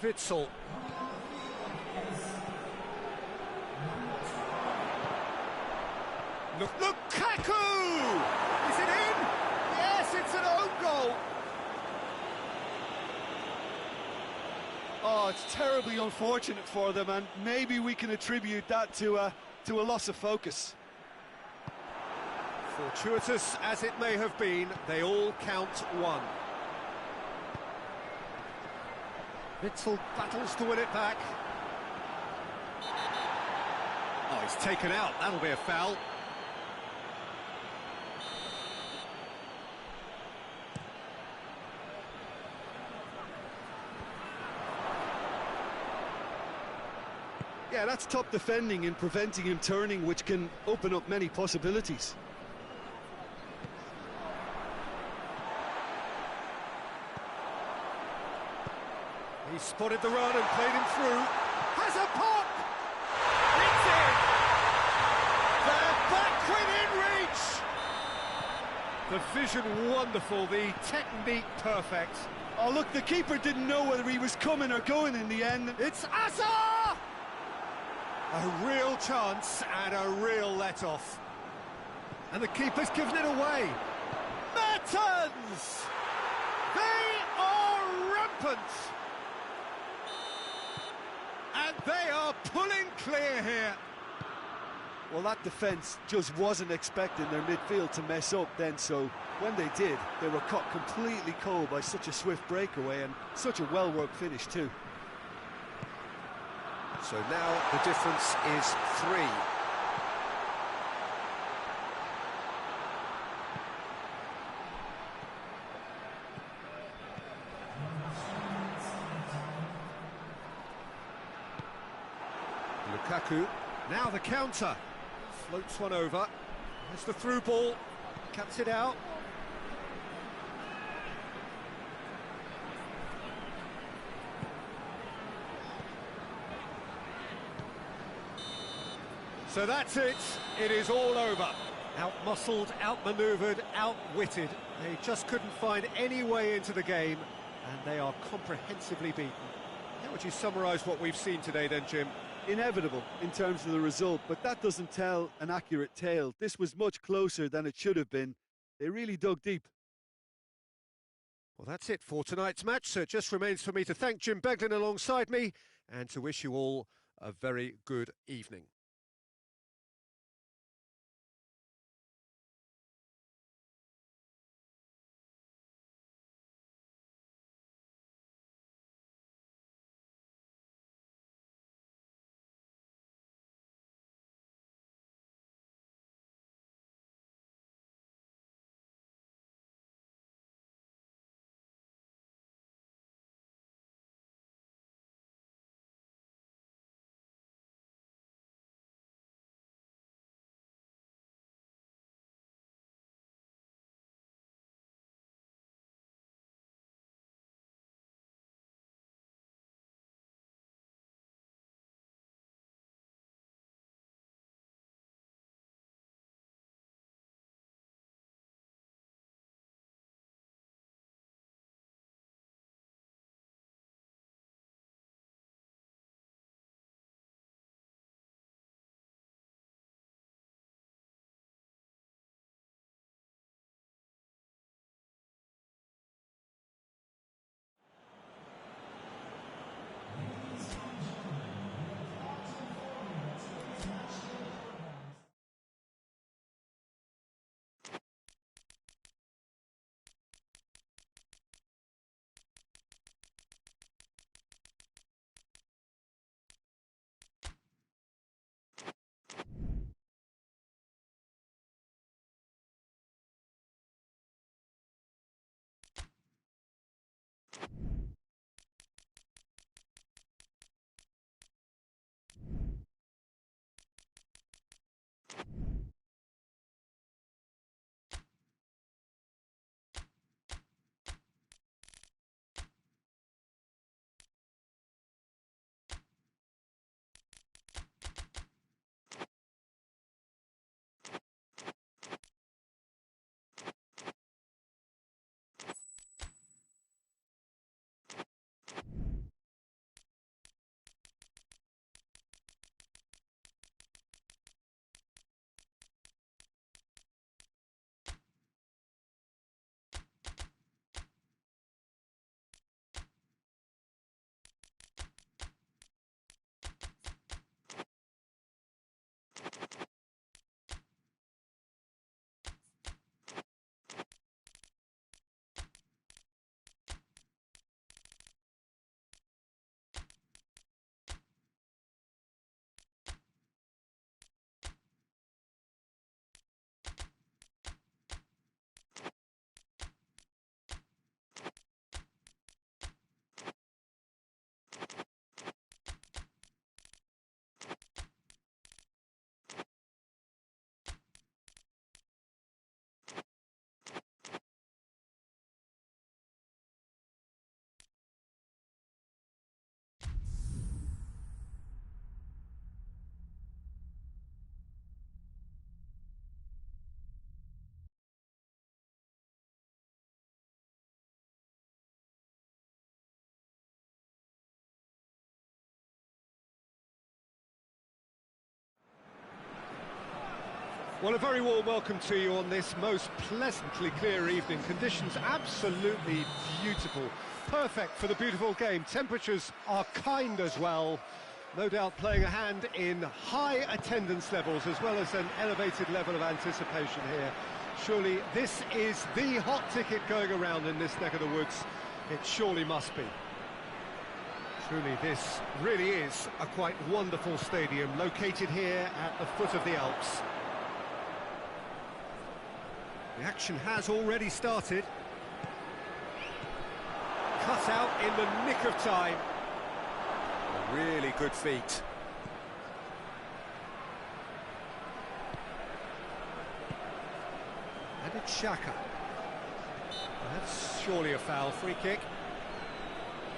Witsel. Lukaku! Is it in? Yes, it's an own goal. Oh, it's terribly unfortunate for them, and maybe we can attribute that to a loss of focus. Fortuitous as it may have been, they all count one. Witsel battles to win it back. Oh, he's taken out. That'll be a foul. Yeah, that's top defending and preventing him turning, which can open up many possibilities. He spotted the run and played him through. Has a pop! It's in! They're back within reach! The vision wonderful, the technique perfect. Oh, look, the keeper didn't know whether he was coming or going in the end. It's Azar! A real chance and a real let-off. And the keeper's given it away. Mertens! They are rampant! And they are pulling clear here. Well, that defence just wasn't expecting their midfield to mess up then, so when they did, they were caught completely cold by such a swift breakaway and such a well-worked finish too. So now the difference is 3. Lukaku, now the counter, floats one over, there's the through ball, cuts it out. So that's it, it is all over. Out-muscled, out-manoeuvred, out-witted. They just couldn't find any way into the game, and they are comprehensively beaten. How would you summarise what we've seen today then, Jim? Inevitable in terms of the result, but that doesn't tell an accurate tale. This was much closer than it should have been. They really dug deep. Well, that's it for tonight's match, so it just remains for me to thank Jim Beglin alongside me and to wish you all a very good evening. Well, a very warm welcome to you on this most pleasantly clear evening. Conditions absolutely beautiful, perfect for the beautiful game. Temperatures are kind as well, no doubt playing a hand in high attendance levels as well as an elevated level of anticipation here. Surely this is the hot ticket going around in this neck of the woods. It surely must be. Truly, this really is a quite wonderful stadium located here at the foot of the Alps. The action has already started. Cut out in the nick of time. Really good feet. And it's Xhaka. That's surely a foul. Free kick.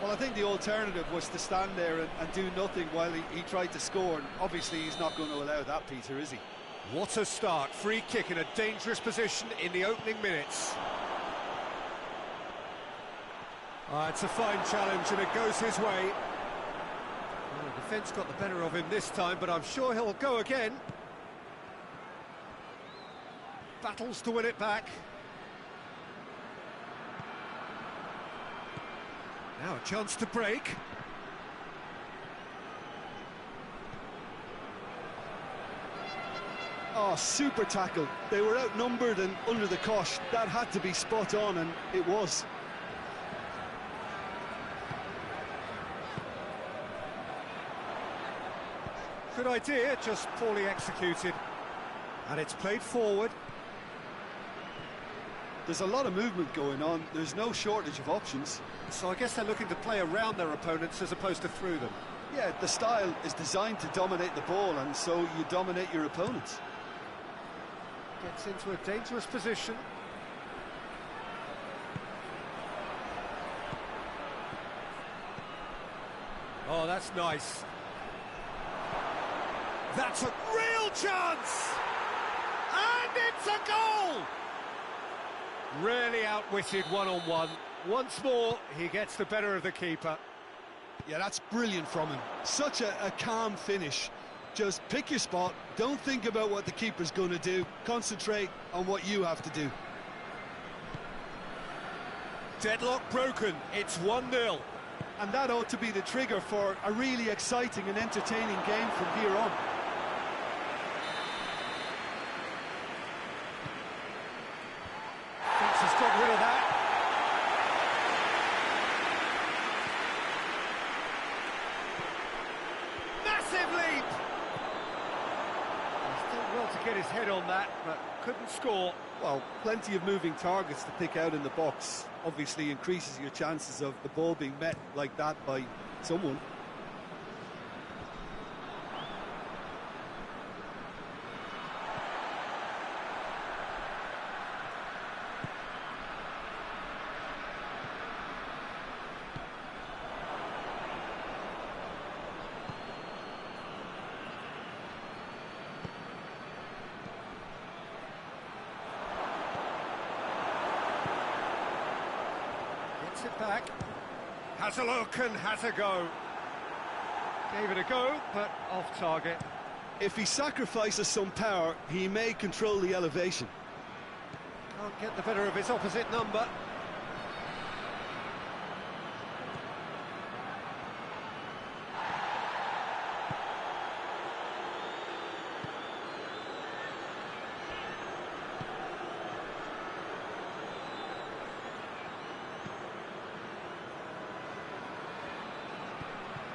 Well, I think the alternative was to stand there and do nothing while he tried to score. And obviously, he's not going to allow that, Peter, is he? What a start. Free kick in a dangerous position in the opening minutes. It's a fine challenge and it goes his way. Well, the defence got the better of him this time, but I'm sure he'll go again. Battles to win it back. Now a chance to break. Oh, super tackle. They were outnumbered and under the cosh. That had to be spot on, and it was. Good idea, just poorly executed. And it's played forward. There's a lot of movement going on. There's no shortage of options. So I guess they're looking to play around their opponents as opposed to through them. Yeah, the style is designed to dominate the ball, and so you dominate your opponents. Gets into a dangerous position. Oh, that's nice. That's a real chance! And it's a goal! Really outwitted one-on-one. Once more, he gets the better of the keeper. Yeah, that's brilliant from him. Such a calm finish. Just pick your spot, don't think about what the keeper's going to do, concentrate on what you have to do. Deadlock broken, it's 1-0. And that ought to be the trigger for a really exciting and entertaining game from here on. Thinks he's got rid of that. Get his head on that, but couldn't score. Well, plenty of moving targets to pick out in the box. Obviously increases your chances of the ball being met like that by someone. It back, has a look and has a go. Gave it a go, but off target. If he sacrifices some power, he may control the elevation. Can't get the better of his opposite number.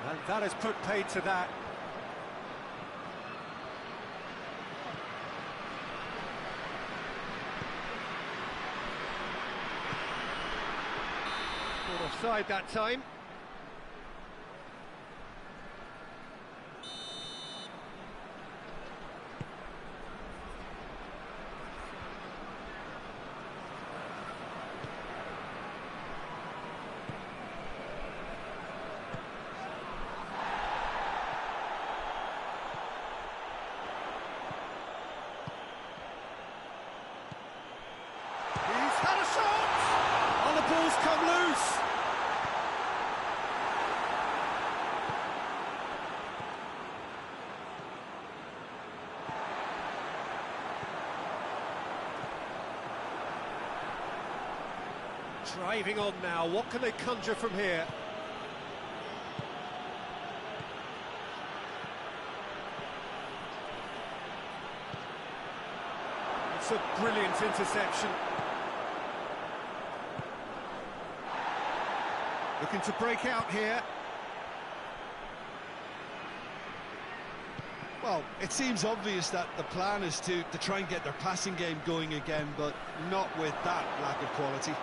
And that has put paid to that. Not offside that time. Had a shot! Oh, the ball's come loose! Driving on now, what can they conjure from here? It's a brilliant interception. Looking to break out here. Well, it seems obvious that the plan is to try and get their passing game going again, but not with that lack of quality.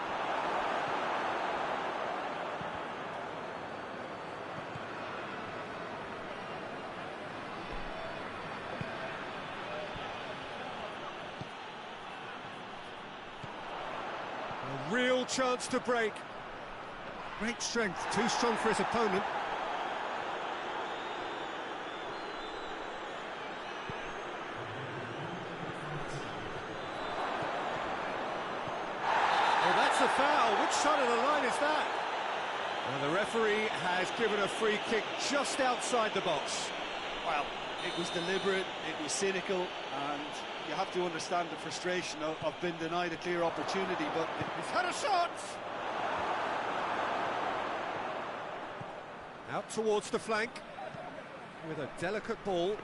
A real chance to break. Great strength, too strong for his opponent. Oh, that's a foul. Which side of the line is that? Well, the referee has given a free kick just outside the box. Well, it was deliberate, it was cynical, and you have to understand the frustration of being denied a clear opportunity, but he's had a shot! Out towards the flank, with a delicate ball.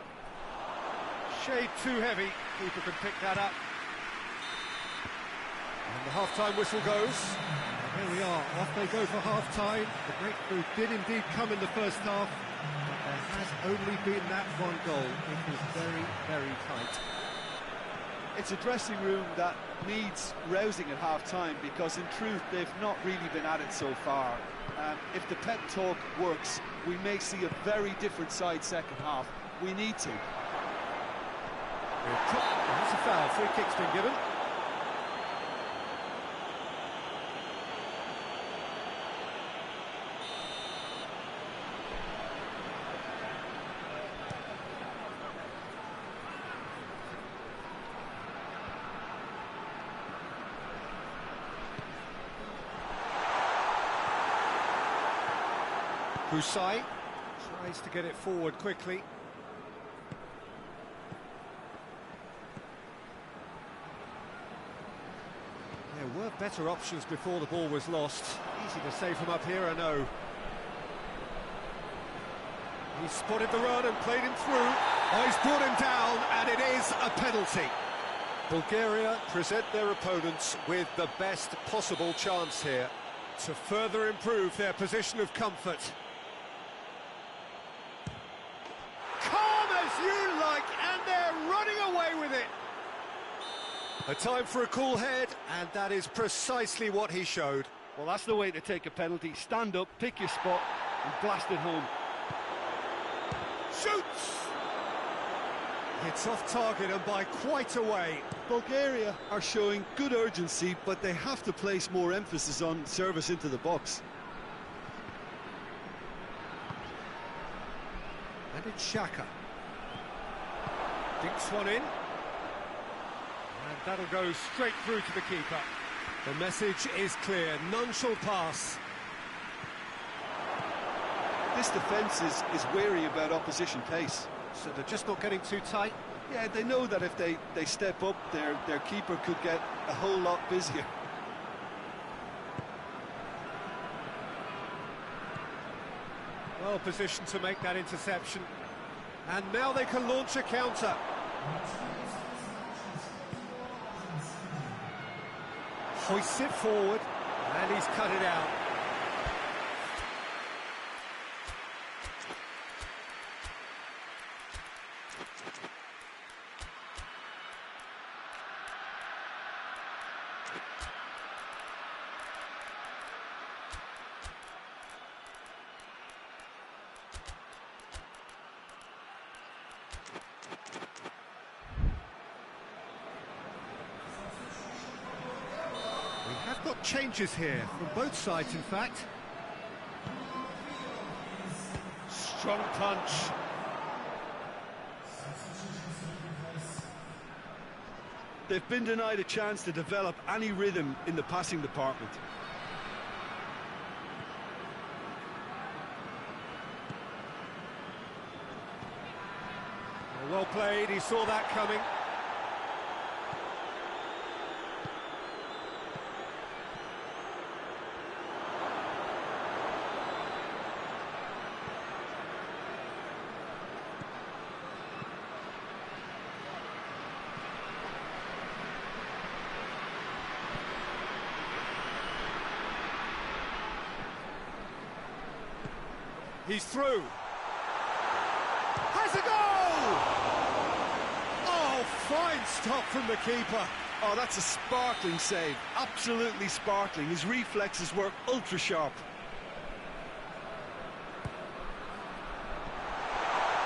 Shade too heavy, keeper can pick that up. And the half-time whistle goes. And here we are, off they go for half-time. The breakthrough did indeed come in the first half, but there has only been that one goal. It was very, very tight. It's a dressing room that needs rousing at half-time, because in truth they've not really been at it so far. If the pep talk works, we may see a very different side second half. We need to. That's a foul, free kick's been given. Husai tries to get it forward quickly. There were better options before the ball was lost. Easy to say from up here, I know. He spotted the run and played him through. Oh, he's brought him down, and it is a penalty. Bulgaria present their opponents with the best possible chance here to further improve their position of comfort. You like, and they're running away with it. A time for a cool head, and that is precisely what he showed. Well, that's the way to take a penalty. Stand up, pick your spot, and blast it home. Shoots! It's off target and by quite a way. Bulgaria are showing good urgency, but they have to place more emphasis on service into the box. And it's Shaka. Dinks one in, and that'll go straight through to the keeper. The message is clear, none shall pass. This defence is wary about opposition pace. So they're just not getting too tight? Yeah, they know that if they step up, their keeper could get a whole lot busier. Well positioned to make that interception. And now they can launch a counter. Hoists it forward, and he's cut it out. We have got changes here, from both sides, in fact. Strong punch. They've been denied a chance to develop any rhythm in the passing department. Well played, he saw that coming. He's through. Has a goal! Oh, fine stop from the keeper. Oh, that's a sparkling save. Absolutely sparkling. His reflexes were ultra sharp.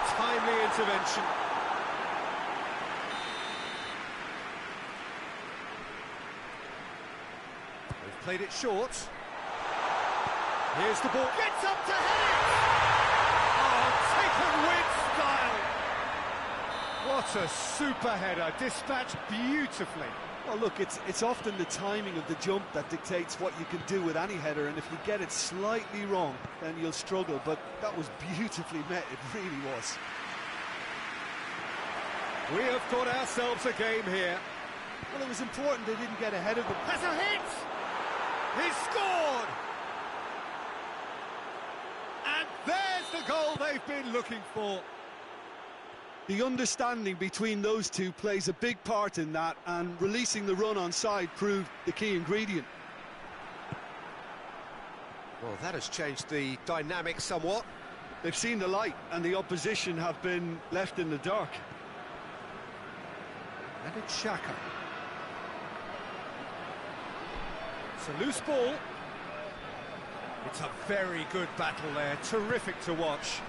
Timely intervention. They've played it short. Here's the ball. Gets up to head it! Taken with style. What a super header, dispatched beautifully. Well, look, it's often the timing of the jump that dictates what you can do with any header, and if you get it slightly wrong, then you'll struggle, but that was beautifully met, it really was. We have got ourselves a game here. Well, it was important they didn't get ahead of them. Has a hit! He's scored! And there's the goal they've been looking for. The understanding between those two plays a big part in that, and releasing the run on side proved the key ingredient. Well, that has changed the dynamic somewhat. They've seen the light, and the opposition have been left in the dark. And it's Xhaka. It's a loose ball. It's a very good battle there, terrific to watch.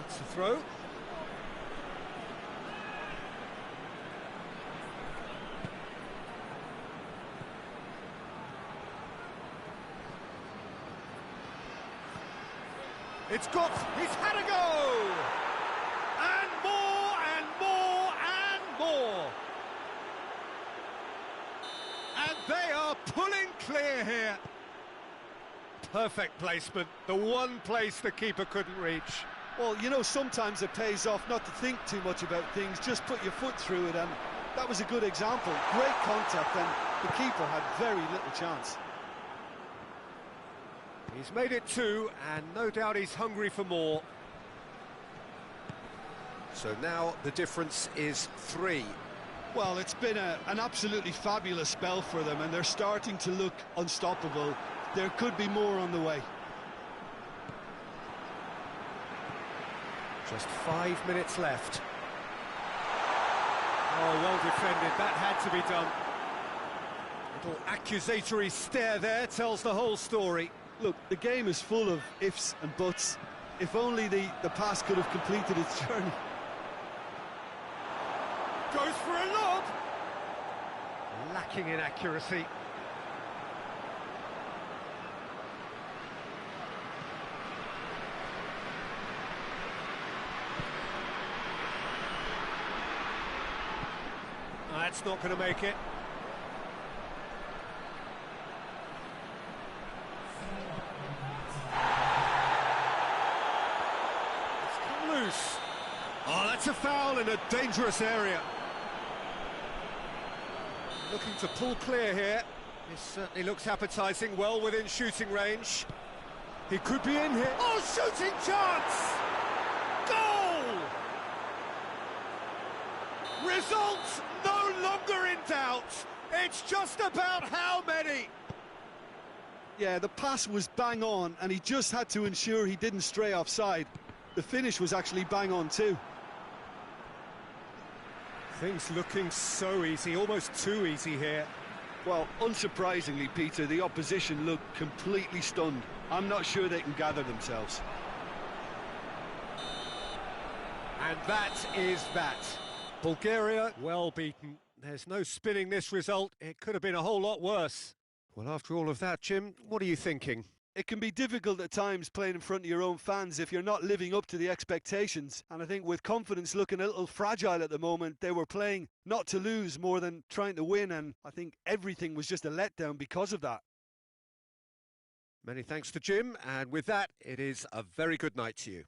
It's a throw. It's got, he's had a go! And more, and more, and more! And they are pulling clear here. Perfect placement, the one place the keeper couldn't reach. Well, you know, sometimes it pays off not to think too much about things, just put your foot through it, and that was a good example. Great contact, and the keeper had very little chance. He's made it 2, and no doubt he's hungry for more. So now the difference is 3. Well, it's been an absolutely fabulous spell for them, and they're starting to look unstoppable. There could be more on the way. Just 5 minutes left. Oh, well defended, that had to be done. Little accusatory stare there tells the whole story. Look, the game is full of ifs and buts. If only the pass could have completed its journey. Goes for a lob! Lacking in accuracy. That's not going to make it. It's come loose. Oh, that's a foul in a dangerous area. Looking to pull clear here. This certainly looks appetising, well within shooting range. He could be in here. Oh, shooting chance! Goal! Results no longer in doubt. It's just about how many. Yeah, the pass was bang on, and he just had to ensure he didn't stray offside. The finish was actually bang on too. Things looking so easy, almost too easy here. Well, unsurprisingly, Peter, the opposition looked completely stunned. I'm not sure they can gather themselves. And that is that. Bulgaria, well beaten. There's no spinning this result. It could have been a whole lot worse. Well, after all of that, Jim, what are you thinking? It can be difficult at times playing in front of your own fans if you're not living up to the expectations. And I think with confidence looking a little fragile at the moment, they were playing not to lose more than trying to win. And I think everything was just a letdown because of that. Many thanks to Jim. And with that, it is a very good night to you.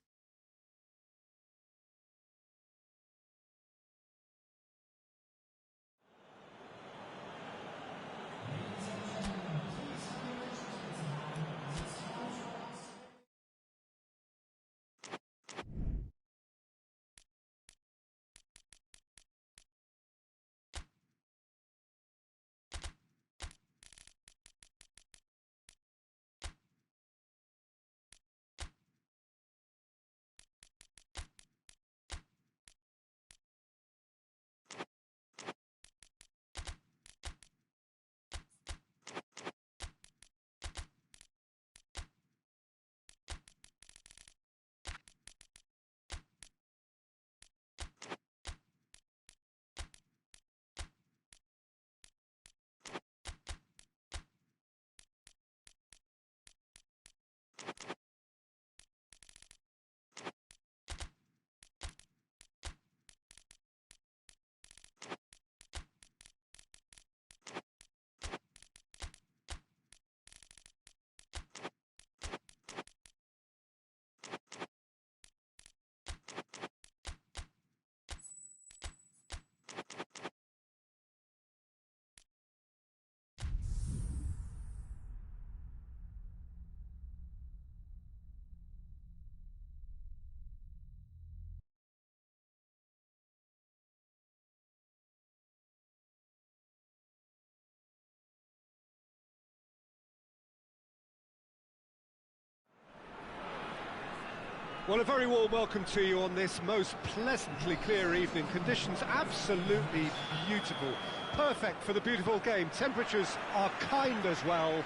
Well, a very warm welcome to you on this most pleasantly clear evening. Conditions absolutely beautiful. Perfect for the beautiful game. Temperatures are kind as well.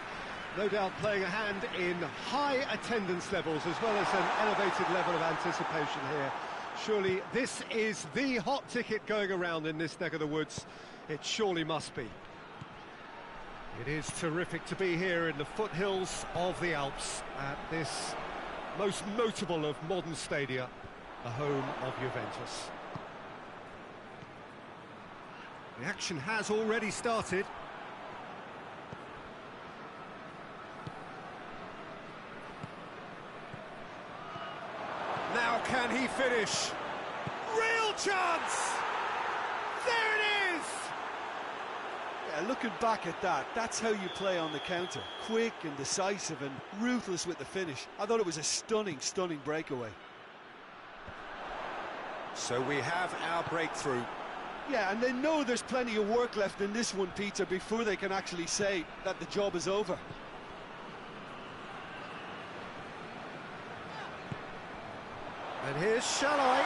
No doubt playing a hand in high attendance levels as well as an elevated level of anticipation here. Surely this is the hot ticket going around in this neck of the woods. It surely must be. It is terrific to be here in the foothills of the Alps at this most notable of modern stadia, the home of Juventus. The action has already started. Now can he finish? Real chance! There it is! Yeah, looking back at that, that's how you play on the counter. Quick and decisive and ruthless with the finish. I thought it was a stunning, stunning breakaway. So we have our breakthrough. Yeah, and they know there's plenty of work left in this one, Peter, before they can actually say that the job is over. And here's Shalai.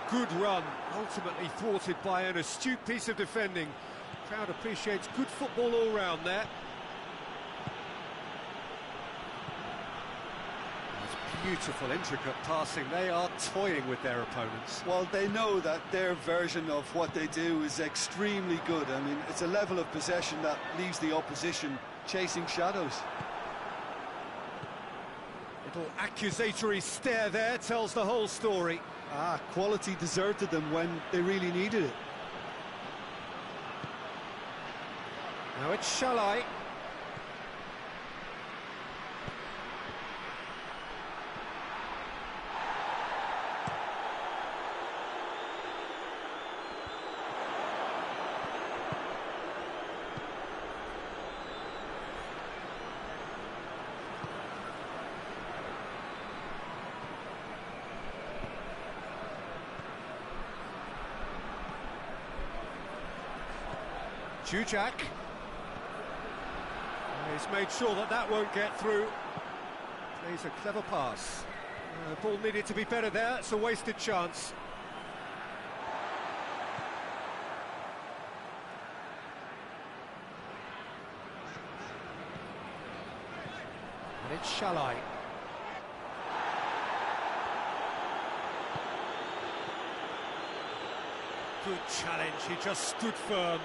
Good run, ultimately thwarted by an astute piece of defending. Crowd appreciates good football all round there. Beautiful, intricate passing. They are toying with their opponents. Well, they know that their version of what they do is extremely good. I mean, it's a level of possession that leaves the opposition chasing shadows. Little accusatory stare there tells the whole story. Quality deserted them when they really needed it. Now it's Shalai. Jujak. He's made sure that that won't get through. Plays a clever pass. The ball needed to be better there. It's a wasted chance. And it's Shalai. Good challenge, he just stood firm.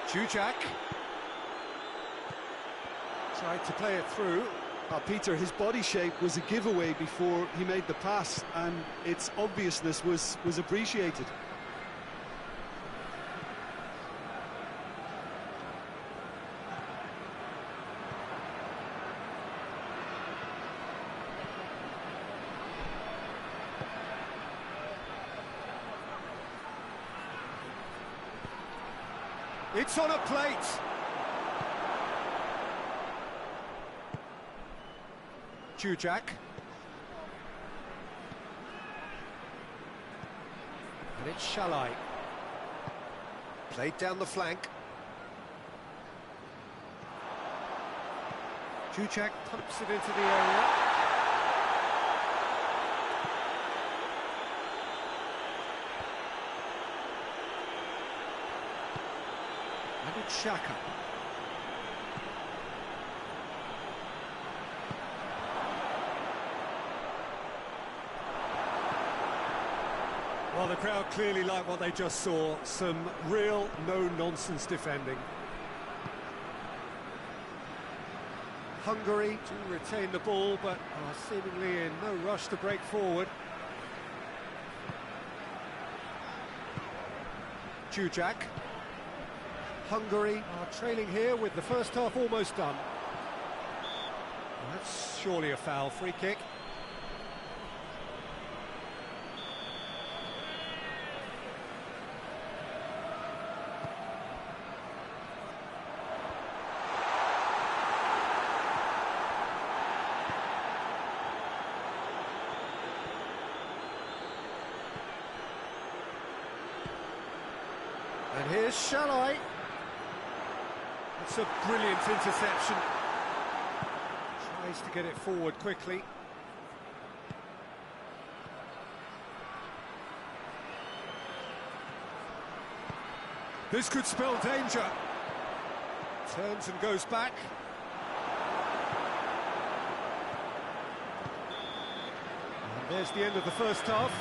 Jujak. Tried to play it through. Peter, his body shape was a giveaway before he made the pass, and its obviousness was appreciated. It's on a plate. Jujak. And it's Shalai. Played down the flank. Jujak pumps it into the area. And it's Xhaka. Well, the crowd clearly like what they just saw. Some real no-nonsense defending. Hungary to retain the ball, but are seemingly in no rush to break forward. Jujak. Hungary are trailing here with the first half almost done. Well, that's surely a foul. Free kick. And here's Shalai. It's a brilliant interception. Tries to get it forward quickly. This could spell danger. Turns and goes back. And there's the end of the first half.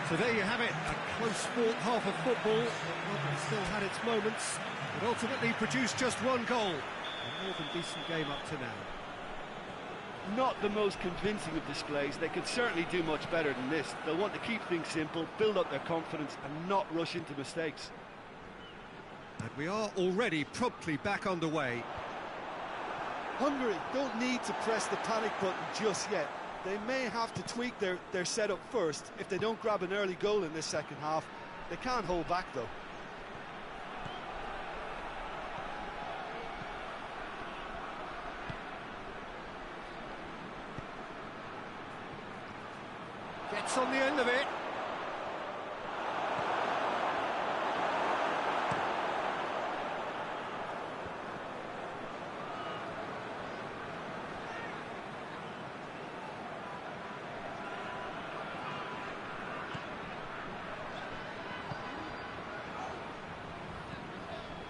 So there you have it, a close-fought half of football. It still had its moments, but ultimately produced just one goal. A more than decent game up to now. Not the most convincing of displays. They could certainly do much better than this. They'll want to keep things simple, build up their confidence and not rush into mistakes. And we are already promptly back underway. Hungary don't need to press the panic button just yet. They may have to tweak their setup first. If they don't grab an early goal in this second half, they can't hold back though. Gets on the end of it.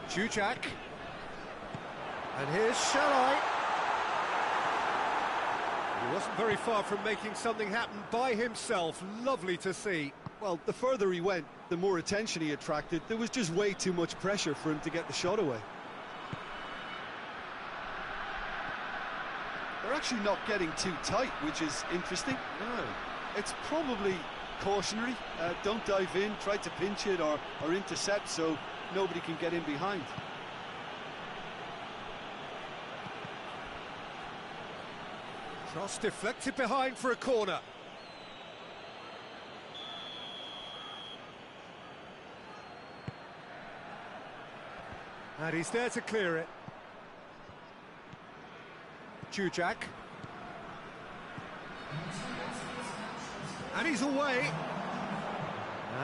Jujak. And here's Shalai. He wasn't very far from making something happen by himself. Lovely to see. Well, the further he went, the more attention he attracted. There was just way too much pressure for him to get the shot away. They're actually not getting too tight, which is interesting. No. It's probably cautionary. Don't dive in, try to pinch it or intercept so nobody can get in behind. Cross deflected behind for a corner. And he's there to clear it. Jujak. And he's away.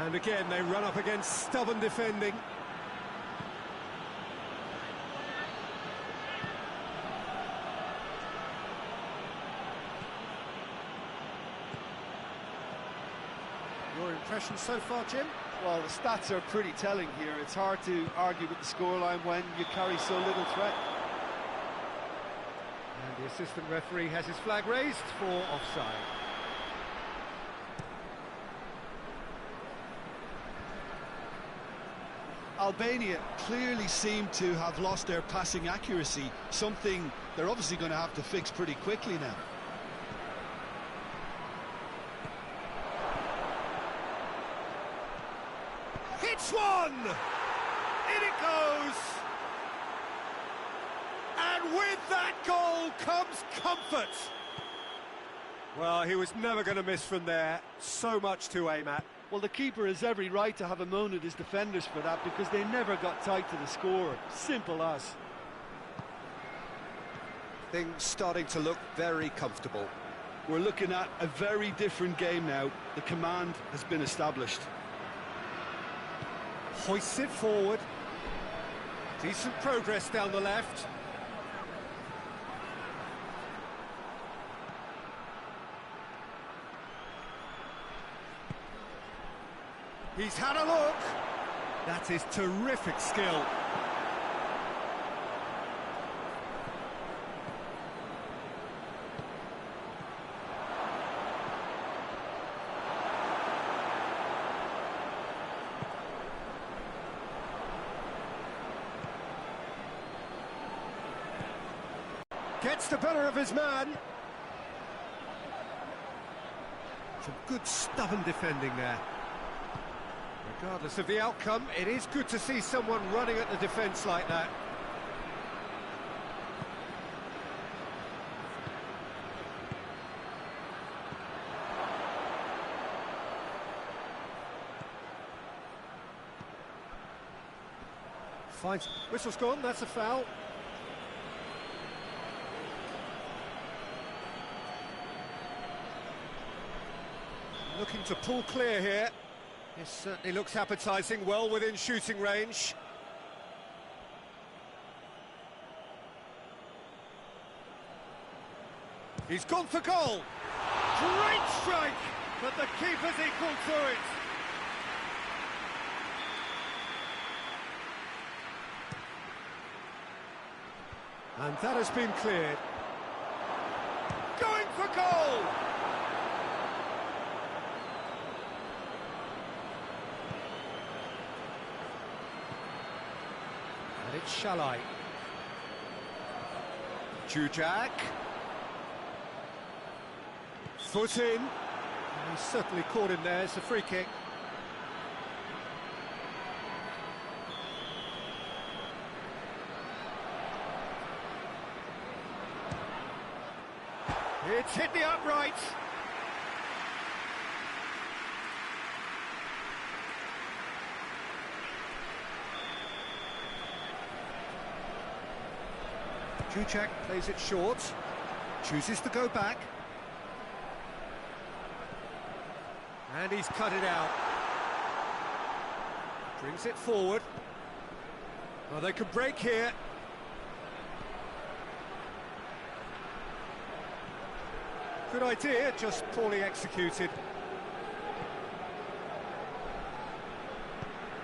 And again, they run up against stubborn defending. Your impression so far, Jim? Well, the stats are pretty telling here. It's hard to argue with the scoreline when you carry so little threat. And the assistant referee has his flag raised for offside. Albania clearly seem to have lost their passing accuracy, something they're obviously going to have to fix pretty quickly now. Hits one! In it goes! And with that goal comes comfort! Well, he was never going to miss from there. So much to aim at. Well, the keeper has every right to have a moan at his defenders for that, because they never got tight to the scorer. Simple as. Things starting to look very comfortable. We're looking at a very different game now. The command has been established. Hoists it forward. Decent progress down the left. He's had a look. That is terrific skill. Gets the better of his man. Some good stubborn defending there. Regardless of the outcome, it is good to see someone running at the defence like that. Finds... Whistle's gone, that's a foul. Looking to pull clear here. This certainly looks appetising, well within shooting range. He's gone for goal! Great strike! But the keeper's equal to it! And that has been cleared. Going for goal! It's Shalai. Jujak. Foot in. He's certainly caught him there. It's a free kick. It's hit the upright. Jujak plays it short, chooses to go back. And he's cut it out. Brings it forward. Well, they could break here. Good idea, just poorly executed.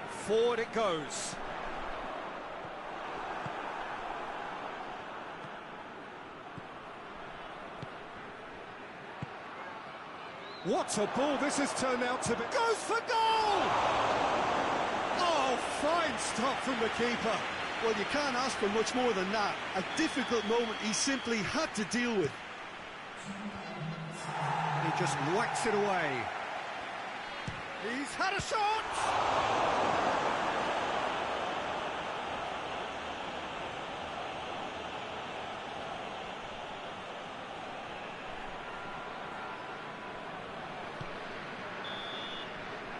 Forward it goes. What a ball this has turned out to be. Goes for goal! Oh, fine stop from the keeper. Well, you can't ask for much more than that. A difficult moment he simply had to deal with. He just whacks it away. He's had a shot!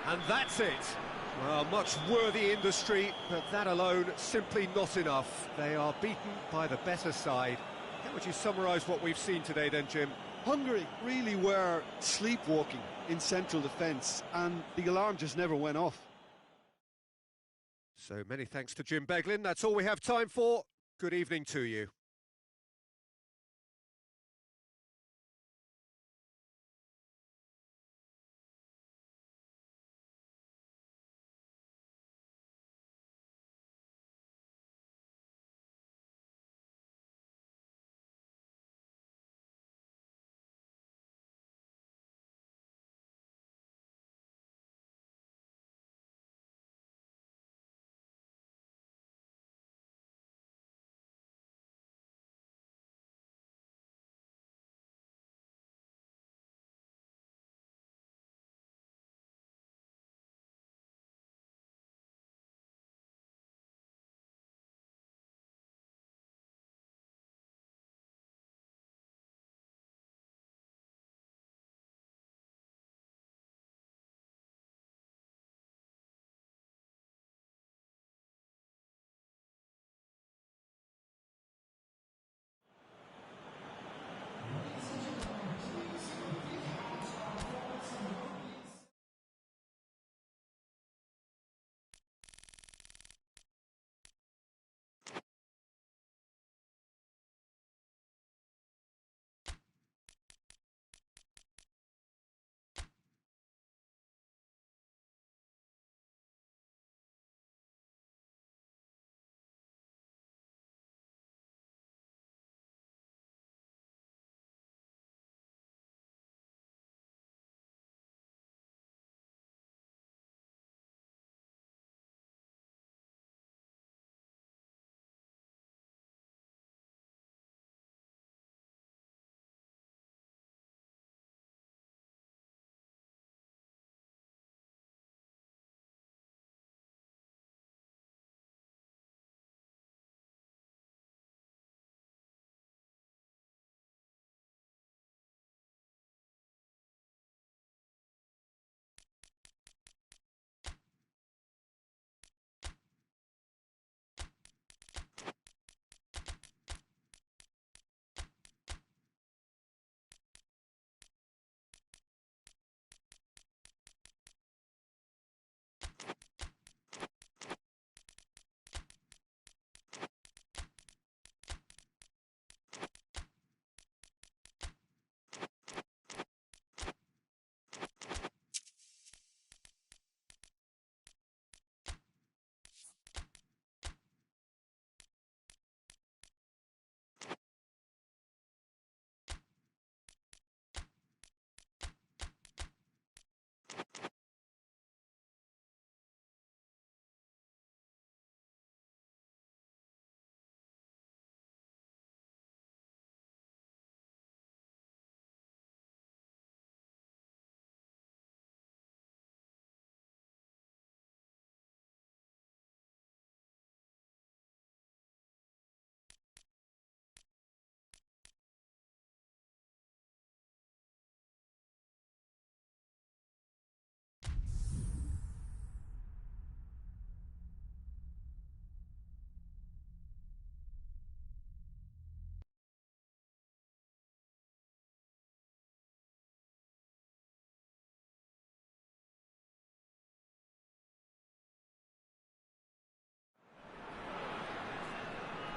And that's it. Well, much worthy industry, but that alone simply not enough. They are beaten by the better side. How would you summarise what we've seen today then, Jim? Hungary really were sleepwalking in central defence, and the alarm just never went off. So many thanks to Jim Beglin. That's all we have time for. Good evening to you.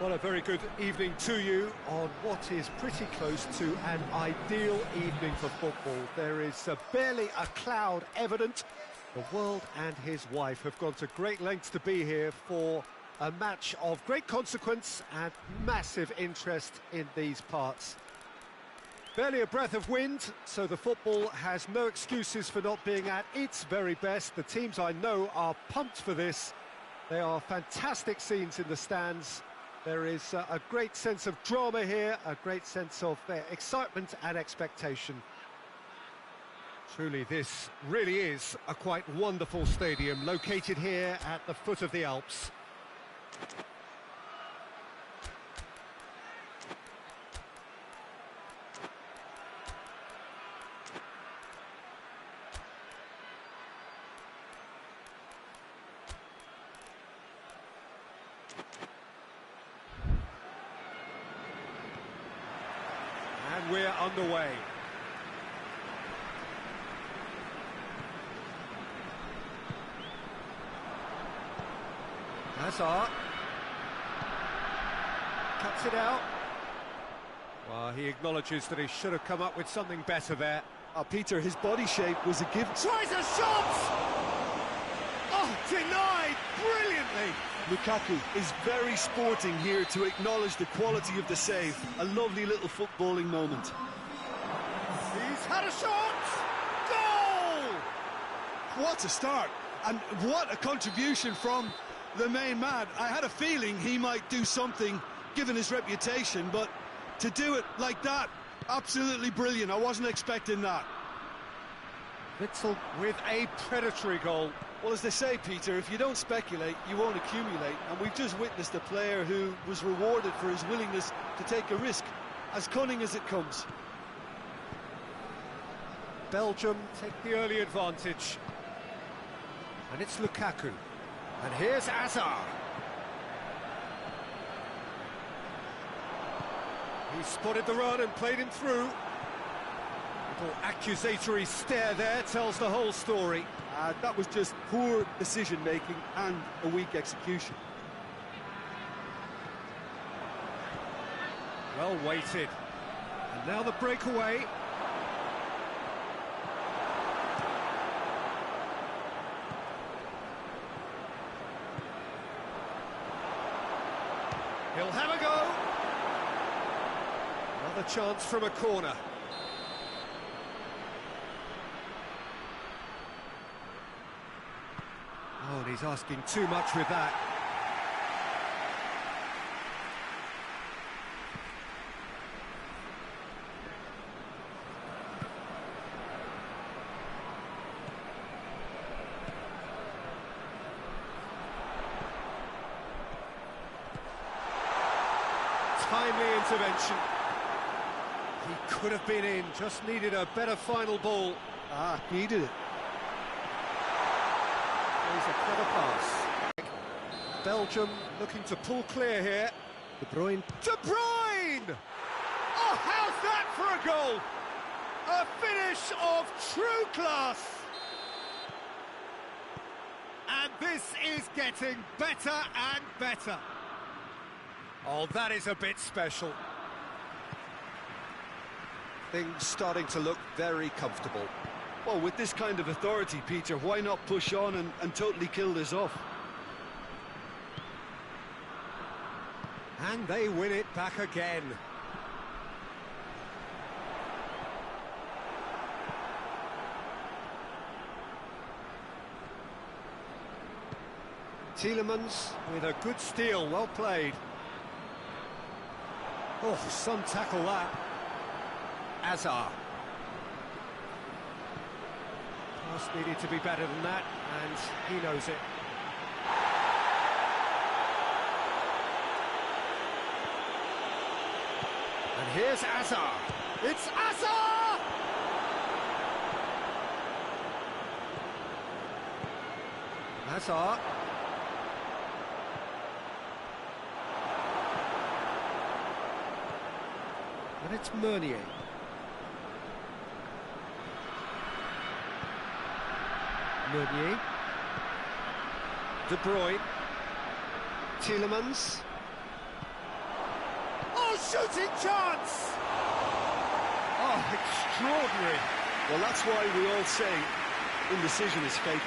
Well, a very good evening to you on what is pretty close to an ideal evening for football. There is barely a cloud evident. The world and his wife have gone to great lengths to be here for a match of great consequence and massive interest in these parts. Barely a breath of wind, so the football has no excuses for not being at its very best. The teams I know are pumped for this. They are fantastic scenes in the stands. There is a great sense of drama here, a great sense of excitement and expectation. Truly, this really is a quite wonderful stadium, located here at the foot of the Alps. And we're underway. Hazard cuts it out. Well, he acknowledges that he should have come up with something better there. Peter, his body shape was a gift. Tries a shot! Oh, denied brilliantly! Lukaku is very sporting here to acknowledge the quality of the save. A lovely little footballing moment. He's had a shot! Goal! What a start, and what a contribution from the main man. I had a feeling he might do something, given his reputation, but to do it like that, absolutely brilliant. I wasn't expecting that. Witzel with a predatory goal. Well, as they say, Peter, if you don't speculate, you won't accumulate, and we've just witnessed a player who was rewarded for his willingness to take a risk, as cunning as it comes. Belgium take the early advantage. And it's Lukaku. And here's Hazard. He spotted the run and played him through. Little accusatory stare there tells the whole story. That was just poor decision-making and a weak execution. Well weighted. And now the breakaway. He'll have a go. Another chance from a corner. Oh, and he's asking too much with that. Timely intervention. He could have been in, just needed a better final ball. Needed it. He's a clever pass. Belgium looking to pull clear here. De Bruyne. De Bruyne! Oh, how's that for a goal? A finish of true class. And this is getting better and better. Oh, that is a bit special. Things starting to look very comfortable. Well, with this kind of authority, Peter, why not push on and totally kill this off? And they win it back again. Tielemans with a good steal, well played. Oh, some tackle that. Hazard. Pass needed to be better than that, and he knows it. And here's Hazard. It's Hazard! Hazard. And it's Meunier. Meunier. De Bruyne. Tielemans. shooting chance! Oh, extraordinary. Well, that's why we all say indecision is fatal.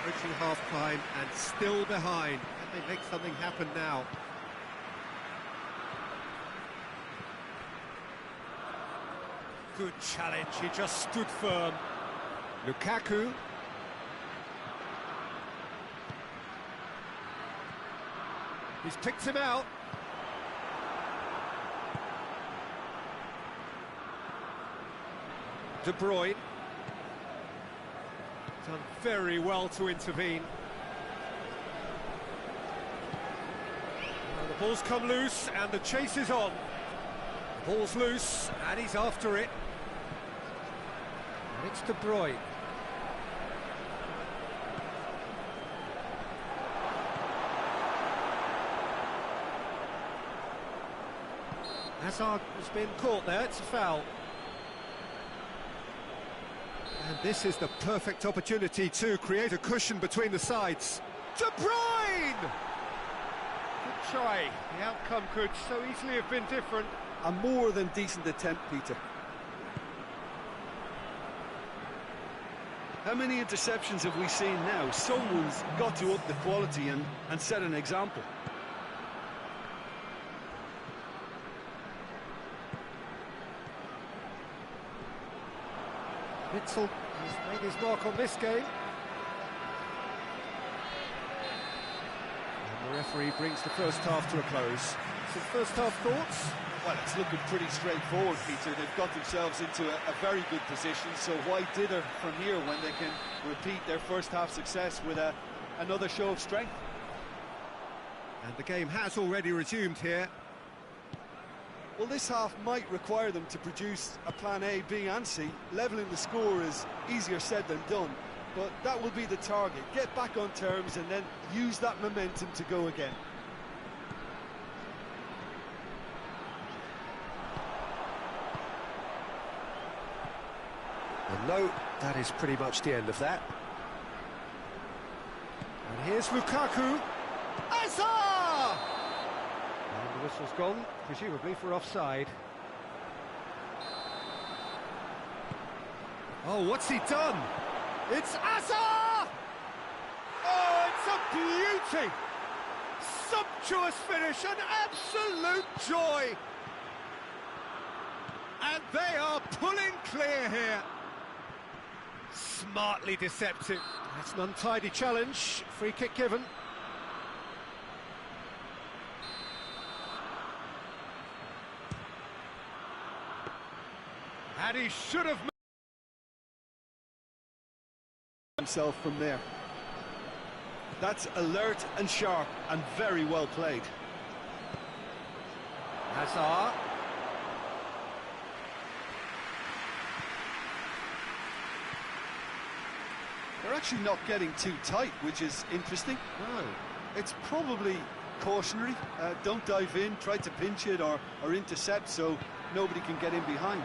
Approaching half-time and still behind. Can they make something happen now? Good challenge, he just stood firm. Lukaku. He's picked him out. De Bruyne. Done very well to intervene. Well, the ball's come loose and the chase is on. The ball's loose and he's after it. And it's De Bruyne. Hazard has been caught there, it's a foul. And this is the perfect opportunity to create a cushion between the sides. De Bruyne! Good try. The outcome could so easily have been different. A more than decent attempt, Peter. How many interceptions have we seen now? Someone's got to up the quality and set an example. Witzel has made his mark on this game. And the referee brings the first half to a close. Some first half thoughts? Well, it's looking pretty straightforward, Peter. They've got themselves into a very good position, so why dither from here when they can repeat their first half success with another show of strength? And the game has already resumed here. Well, this half might require them to produce a plan A, B and C. Levelling the score is easier said than done, but that will be the target. Get back on terms and then use that momentum to go again. And no, that is pretty much the end of that. And here's Lukaku. Hazard! And the whistle's gone, presumably for offside. Oh, what's he done? It's Hazard! Oh, it's a beauty! Sumptuous finish, an absolute joy! And they are pulling clear here. Smartly deceptive. That's an untidy challenge. Free kick given. And he should have himself from there. That's alert and sharp and very well played. Hazard. They're actually not getting too tight, which is interesting. No. It's probably cautionary. Don't dive in, try to pinch it or intercept so nobody can get in behind.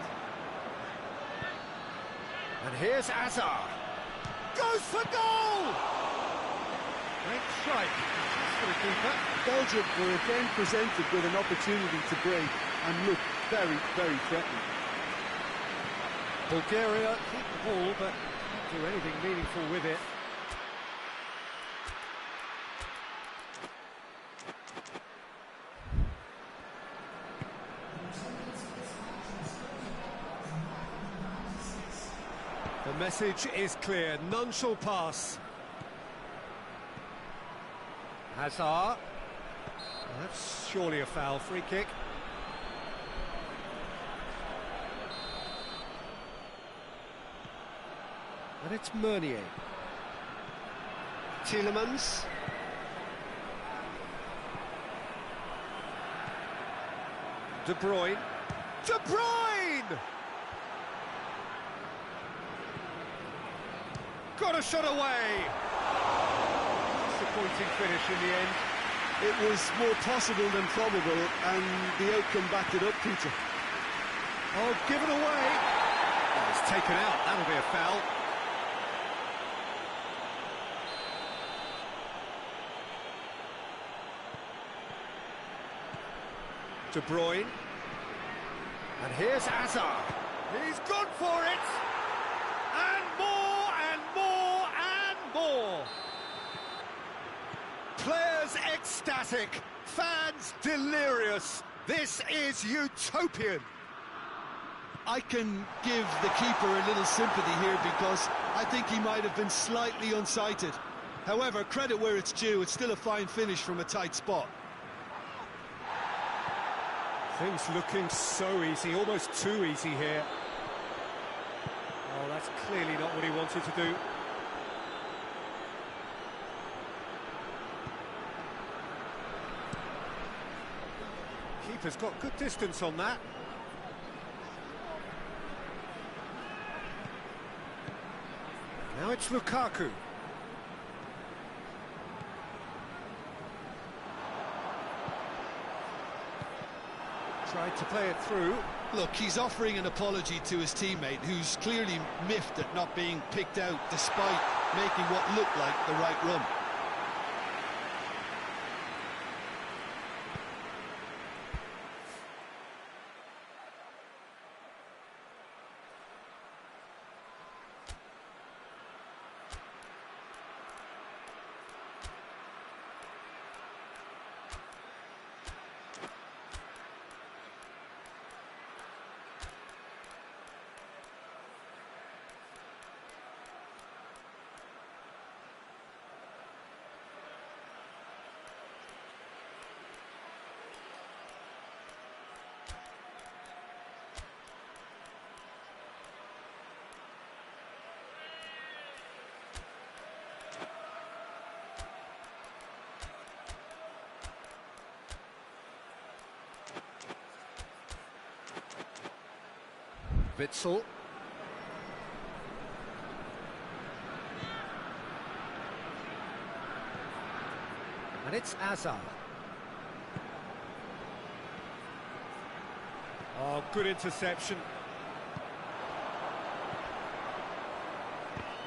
And here's Hazard. Goes for goal! Great strike. That's for the keeper. Belgium were again presented with an opportunity to break and look very, very threatening. Bulgaria keep the ball, but can't do anything meaningful with it. The message is clear, none shall pass. Hazard. Well, that's surely a foul, free kick. And it's Meunier. Tielemans. De Bruyne. De Bruyne! Got a shot away! Disappointing finish in the end. It was more possible than probable, and the outcome backed it up, Peter. Oh, given away! Oh, it's taken out, that'll be a foul. De Bruyne. And here's Hazard. He's gone for it! And more, and more, and more! Players ecstatic, fans delirious. This is utopian. I can give the keeper a little sympathy here because I think he might have been slightly unsighted. However, credit where it's due, it's still a fine finish from a tight spot. Things looking so easy, almost too easy here. Oh, that's clearly not what he wanted to do. Keeper's got good distance on that. Now it's Lukaku. Tried to play it through. Look, he's offering an apology to his teammate, who's clearly miffed at not being picked out despite making what looked like the right run. Witsel. And it's Hazard. Oh, good interception.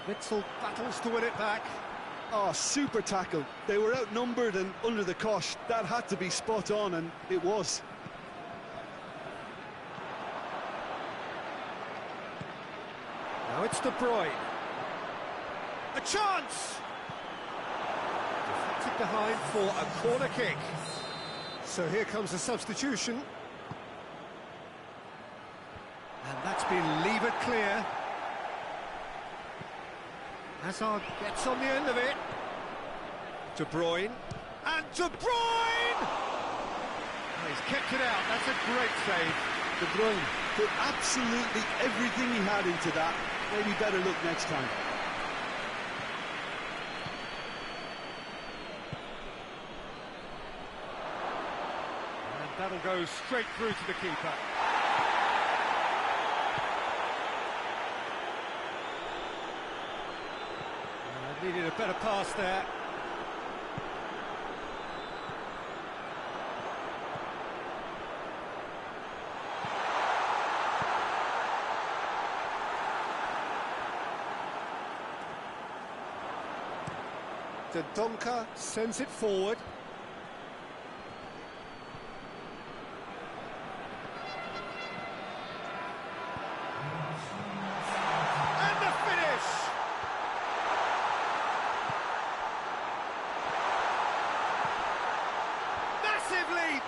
Witsel battles to win it back. Oh, super tackle. They were outnumbered and under the cosh. That had to be spot on, and it was. Now it's De Bruyne. A chance! Deflected behind for a corner kick. So here comes a substitution. And that's been levered clear. Hazard gets on the end of it. De Bruyne. And De Bruyne! Oh, he's kept it out. That's a great save. De Bruyne put absolutely everything he had into that. Maybe better look next time. And that'll go straight through to the keeper. Needed a better pass there. Donka sends it forward. And the finish! Massive leap!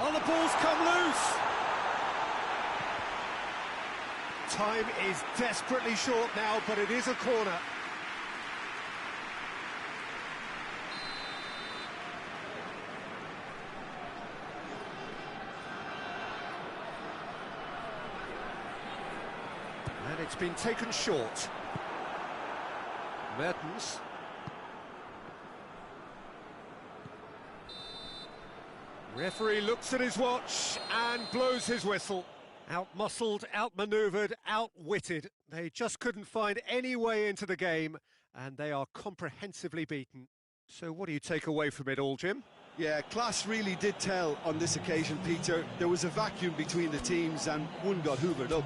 Oh, the ball's come loose! Time is desperately short now, but it is a corner. And it's been taken short. Mertens. Referee looks at his watch and blows his whistle. Out-muscled, out-manoeuvred, outwitted. They just couldn't find any way into the game, and they are comprehensively beaten. So what do you take away from it all, Jim? Yeah, class really did tell on this occasion, Peter. There was a vacuum between the teams and one got hoovered up.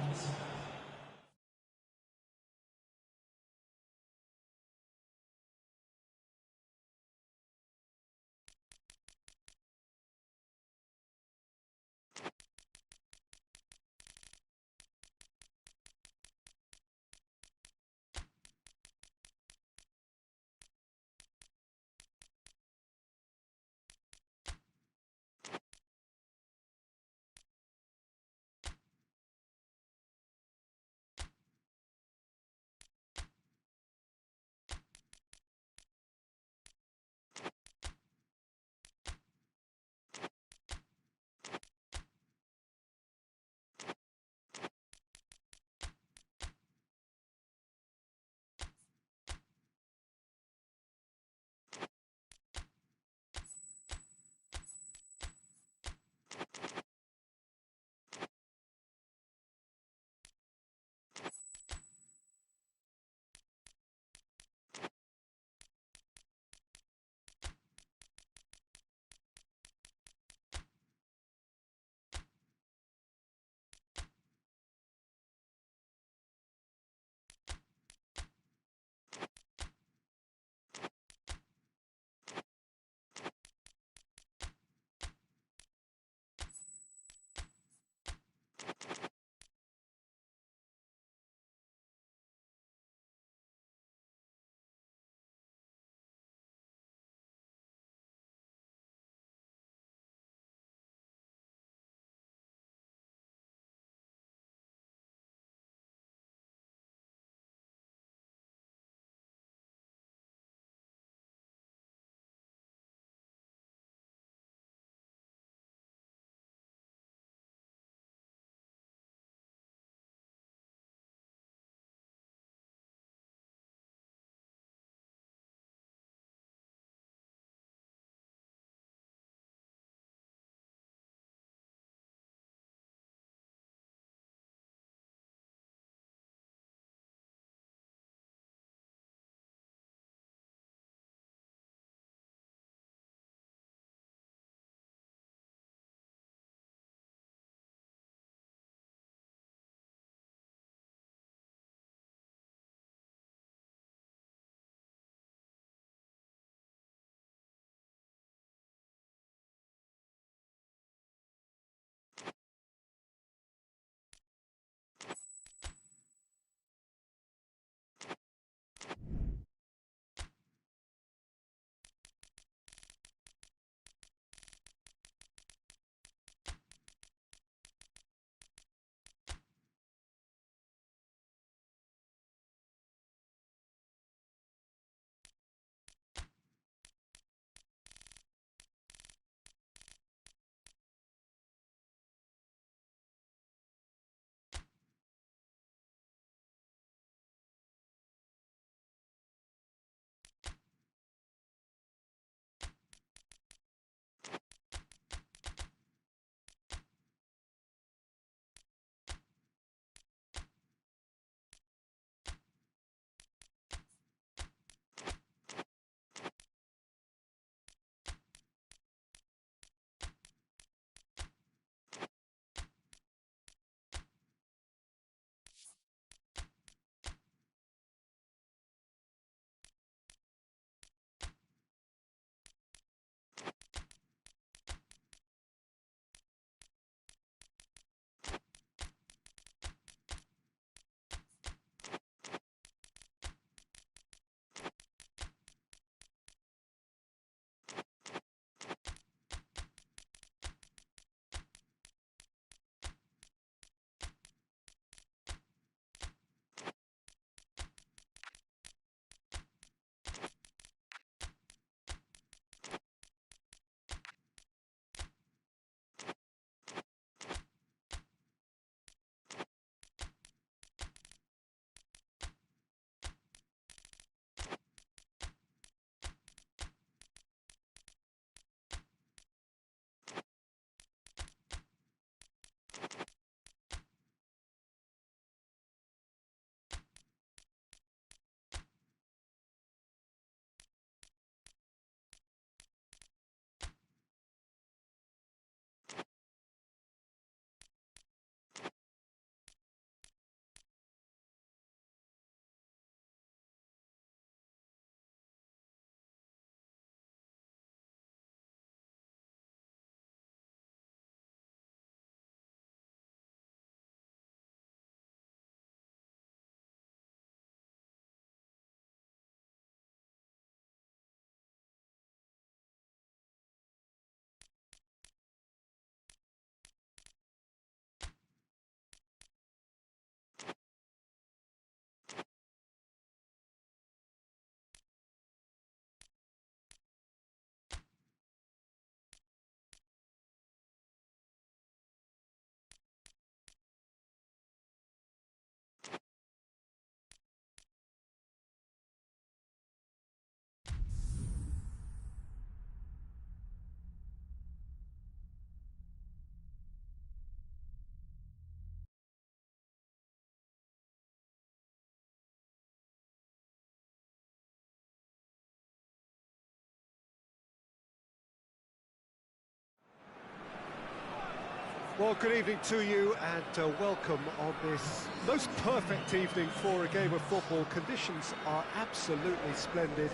Well, good evening to you and welcome on this most perfect evening for a game of football. Conditions are absolutely splendid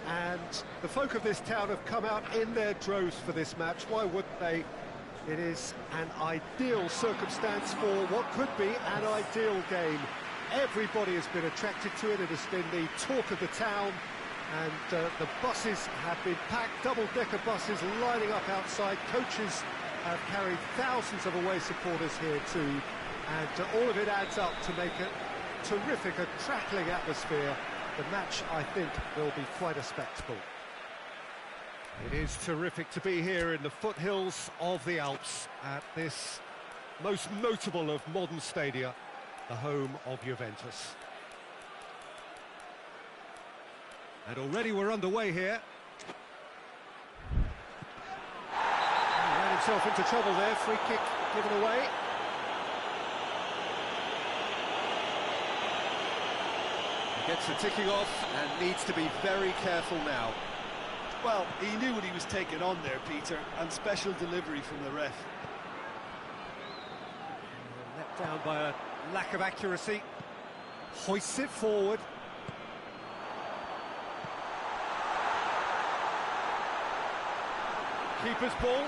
and the folk of this town have come out in their droves for this match. Why wouldn't they? It is an ideal circumstance for what could be an ideal game. Everybody has been attracted to it. It has been the talk of the town and the buses have been packed, double-decker buses lining up outside. Coaches have carried thousands of away supporters here too, and all of it adds up to make a terrific, a crackling atmosphere. The match, I think, will be quite a spectacle. It is terrific to be here in the foothills of the Alps at this most notable of modern stadia, the home of Juventus. And already we're underway here. Himself into trouble there, free kick given away. He gets the ticking off and needs to be very careful now. Well, he knew what he was taking on there, Peter, and special delivery from the ref. Let down by a lack of accuracy. Hoists it forward. Keeper's ball.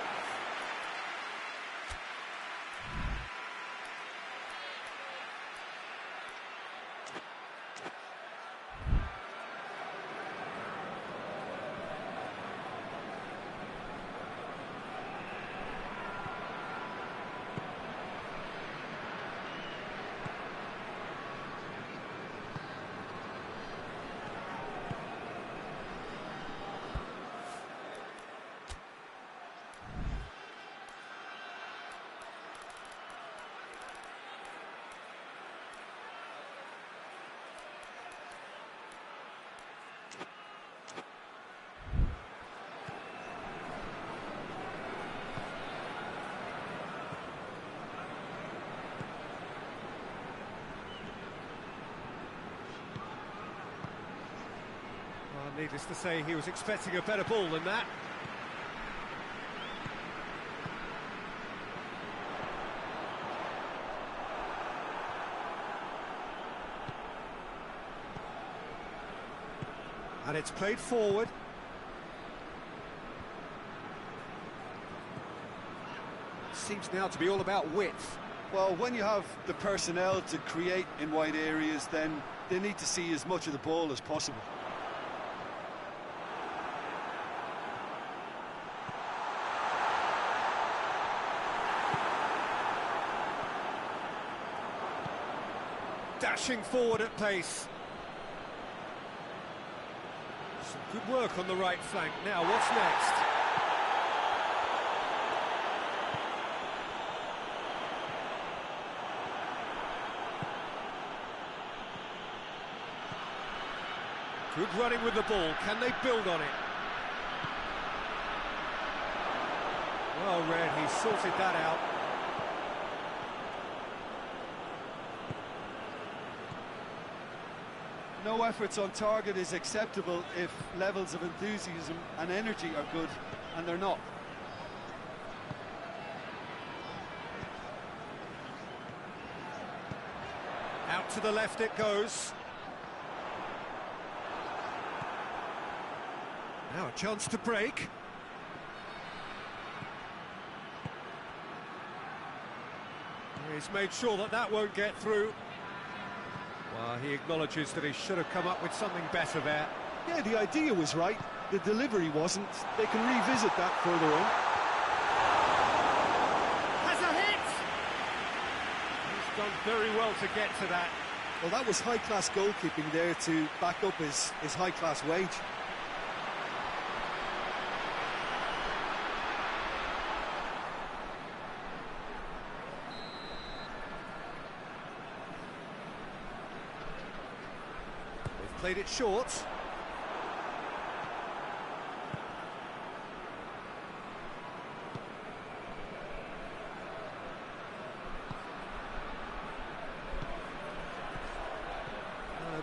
Needless to say, he was expecting a better ball than that. And it's played forward. Seems now to be all about width. Well, when you have the personnel to create in wide areas, then they need to see as much of the ball as possible. Dashing forward at pace. Some good work on the right flank. Now, what's next? Good running with the ball. Can they build on it? Well read, he sorted that out. No efforts on target is acceptable if levels of enthusiasm and energy are good, and they're not. Out to the left it goes. Now a chance to break. He's made sure that that won't get through. Well, he acknowledges that he should have come up with something better there. Yeah, the idea was right, the delivery wasn't. They can revisit that further on. Has a hit! He's done very well to get to that. Well, that was high-class goalkeeping there to back up his high-class wage. Played it short.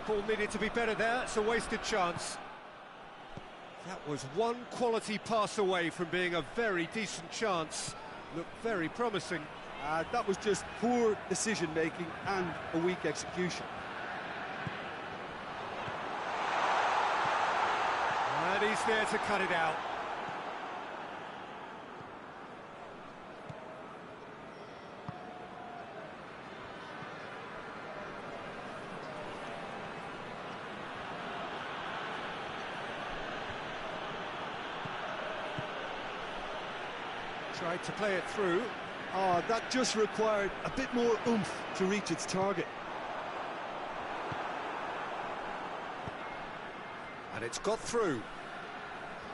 Ball needed to be better there. It's a wasted chance. That was one quality pass away from being a very decent chance. Looked very promising. That was just poor decision-making and a weak execution. And he's there to cut it out. Tried to play it through. Oh, that just required a bit more oomph to reach its target. And it's got through.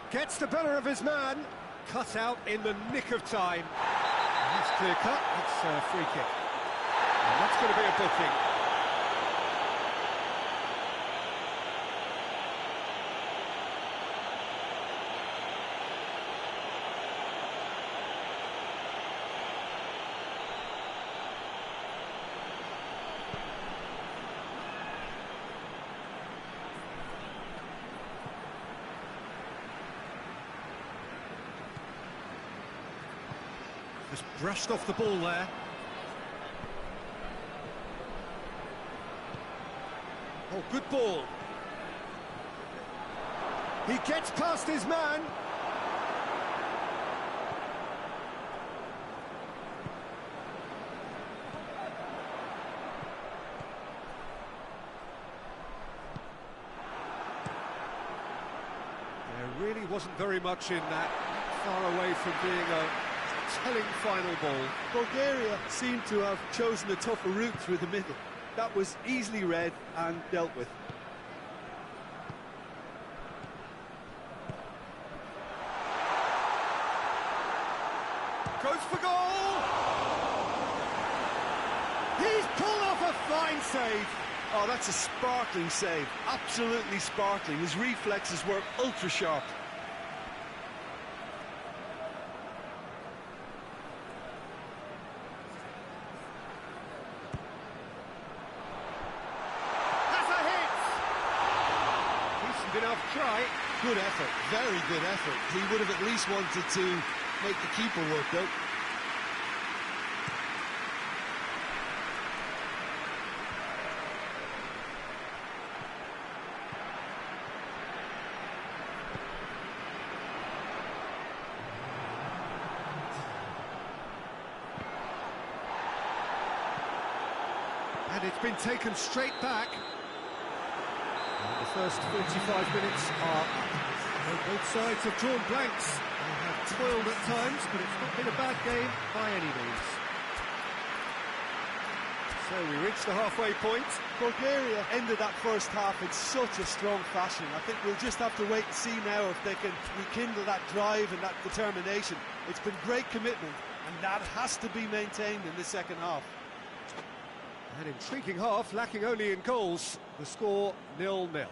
Gets the better of his man. Cut out in the nick of time. And that's clear cut. It's a free kick. And that's going to be a booking. Just brushed off the ball there. Oh, good ball. He gets past his man. There really wasn't very much in that, far away from being a telling final ball. Bulgaria seemed to have chosen a tougher route through the middle. That was easily read and dealt with. Goes for goal! He's pulled off a fine save. Oh, that's a sparkling save. Absolutely sparkling. His reflexes were ultra sharp. Enough try. Good effort, very good effort. He would have at least wanted to make the keeper work though. And it's been taken straight back. And the first 45 minutes are up. Both sides have drawn blanks. They have toiled at times, but it's not been a bad game by any means. So we reach the halfway point. Bulgaria ended that first half in such a strong fashion. I think we'll just have to wait and see now if they can rekindle that drive and that determination. It's been great commitment, and that has to be maintained in the second half. An intriguing half, lacking only in goals. The score 0-0.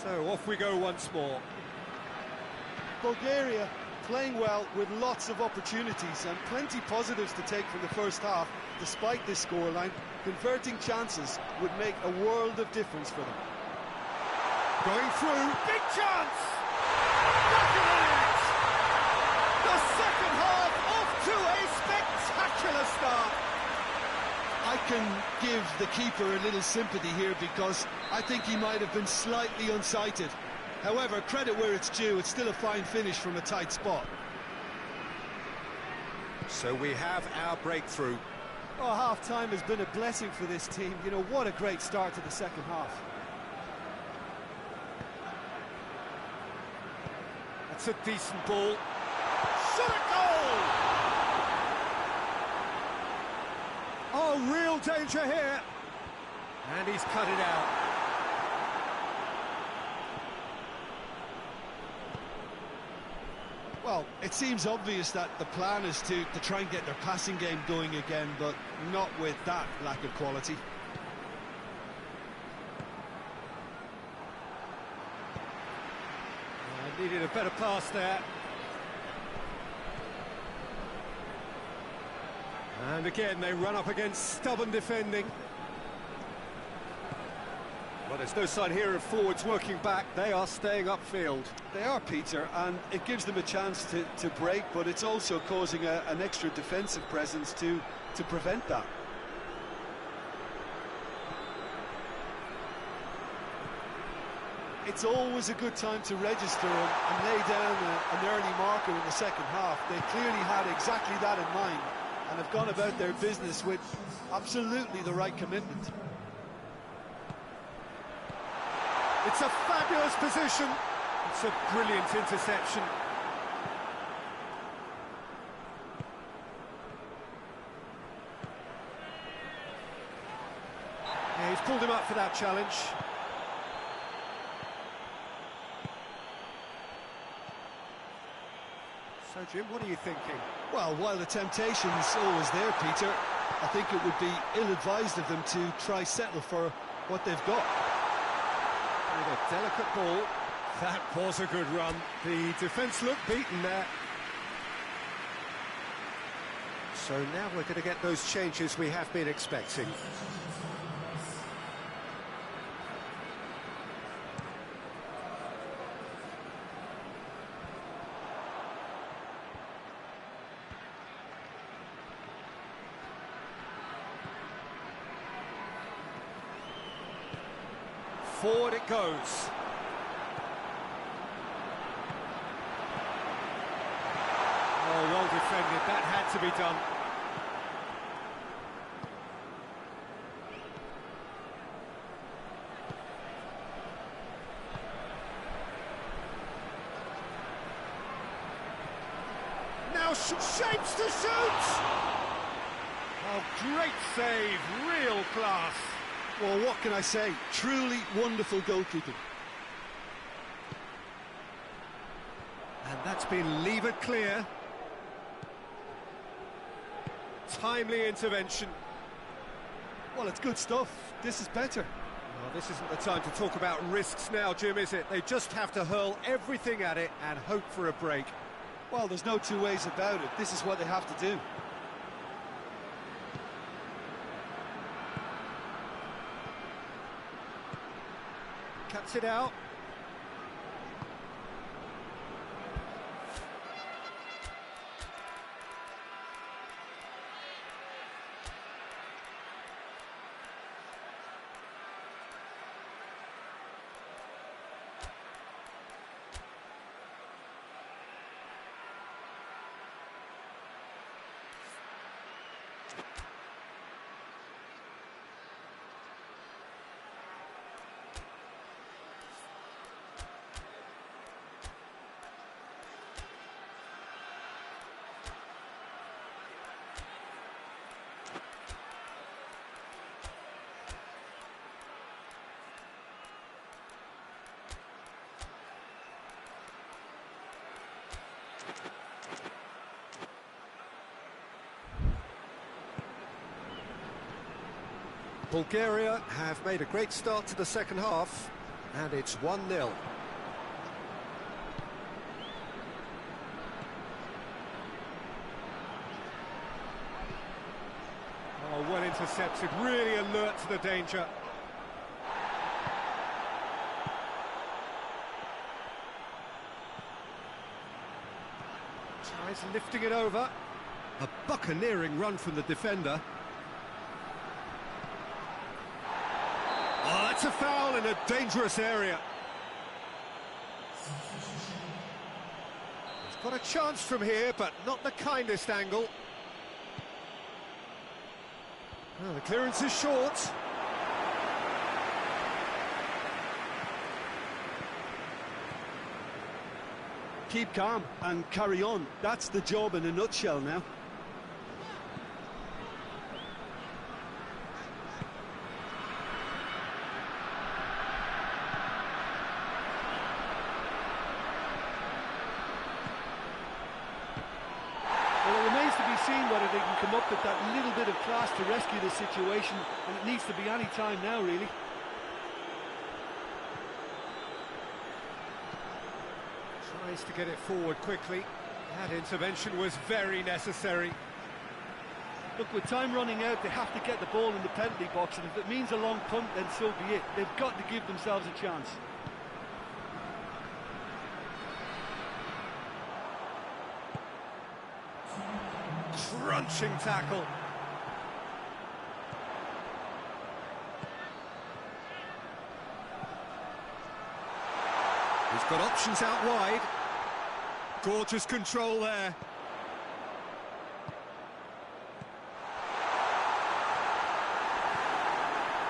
So off we go once more. Bulgaria playing well with lots of opportunities and plenty positives to take from the first half. Despite this scoreline, converting chances would make a world of difference for them. Going through, big chance! Back of the net! The second half off to a spectacular start! I can give the keeper a little sympathy here because I think he might have been slightly unsighted. However, credit where it's due, it's still a fine finish from a tight spot. So we have our breakthrough. Oh, half-time has been a blessing for this team. You know, what a great start to the second half. That's a decent ball. Shot a goal! Oh, real danger here. And he's cut it out. Well, it seems obvious that the plan is to try and get their passing game going again, but not with that lack of quality. Needed a better pass there. And again, they run up against stubborn defending. Well, there's no sign here of forwards working back. They are staying upfield. They are, Peter, and it gives them a chance to break, but it's also causing an extra defensive presence to prevent that. It's always a good time to register and lay down an early marker in the second half. They clearly had exactly that in mind and have gone about their business with absolutely the right commitment. It's a fabulous position. It's a brilliant interception. Yeah, he's pulled him up for that challenge. So, Jim, what are you thinking? Well, while the temptation's always there, Peter, I think it would be ill-advised of them to try settle for what they've got. With a delicate ball. That was a good run. The defence looked beaten there. So now we're going to get those changes we have been expecting. Forward it goes. Oh, well defended. That had to be done. Now shapes to shoot! Oh, great save. Real class. Well, what can I say? Truly wonderful goalkeeping. And that's been levered clear. Timely intervention. Well, it's good stuff. This is better. Well, this isn't the time to talk about risks now, Jim, is it? They just have to hurl everything at it and hope for a break. Well, there's no two ways about it. This is what they have to do. Cuts it out. Bulgaria have made a great start to the second half. And it's 1-0. Oh, well intercepted, really alert to the danger. Tries lifting it over. A buccaneering run from the defender. Oh, that's a foul in a dangerous area. He's got a chance from here, but not the kindest angle. Well, the clearance is short. Keep calm and carry on. That's the job in a nutshell now. Well, it remains to be seen whether they can come up with that little bit of class to rescue the situation, and it needs to be any time now, really. Tries to get it forward quickly. That intervention was very necessary. Look, with time running out, they have to get the ball in the penalty box, and if it means a long punt, then so be it. They've got to give themselves a chance. Crunching tackle. He's got options out wide. Gorgeous control there.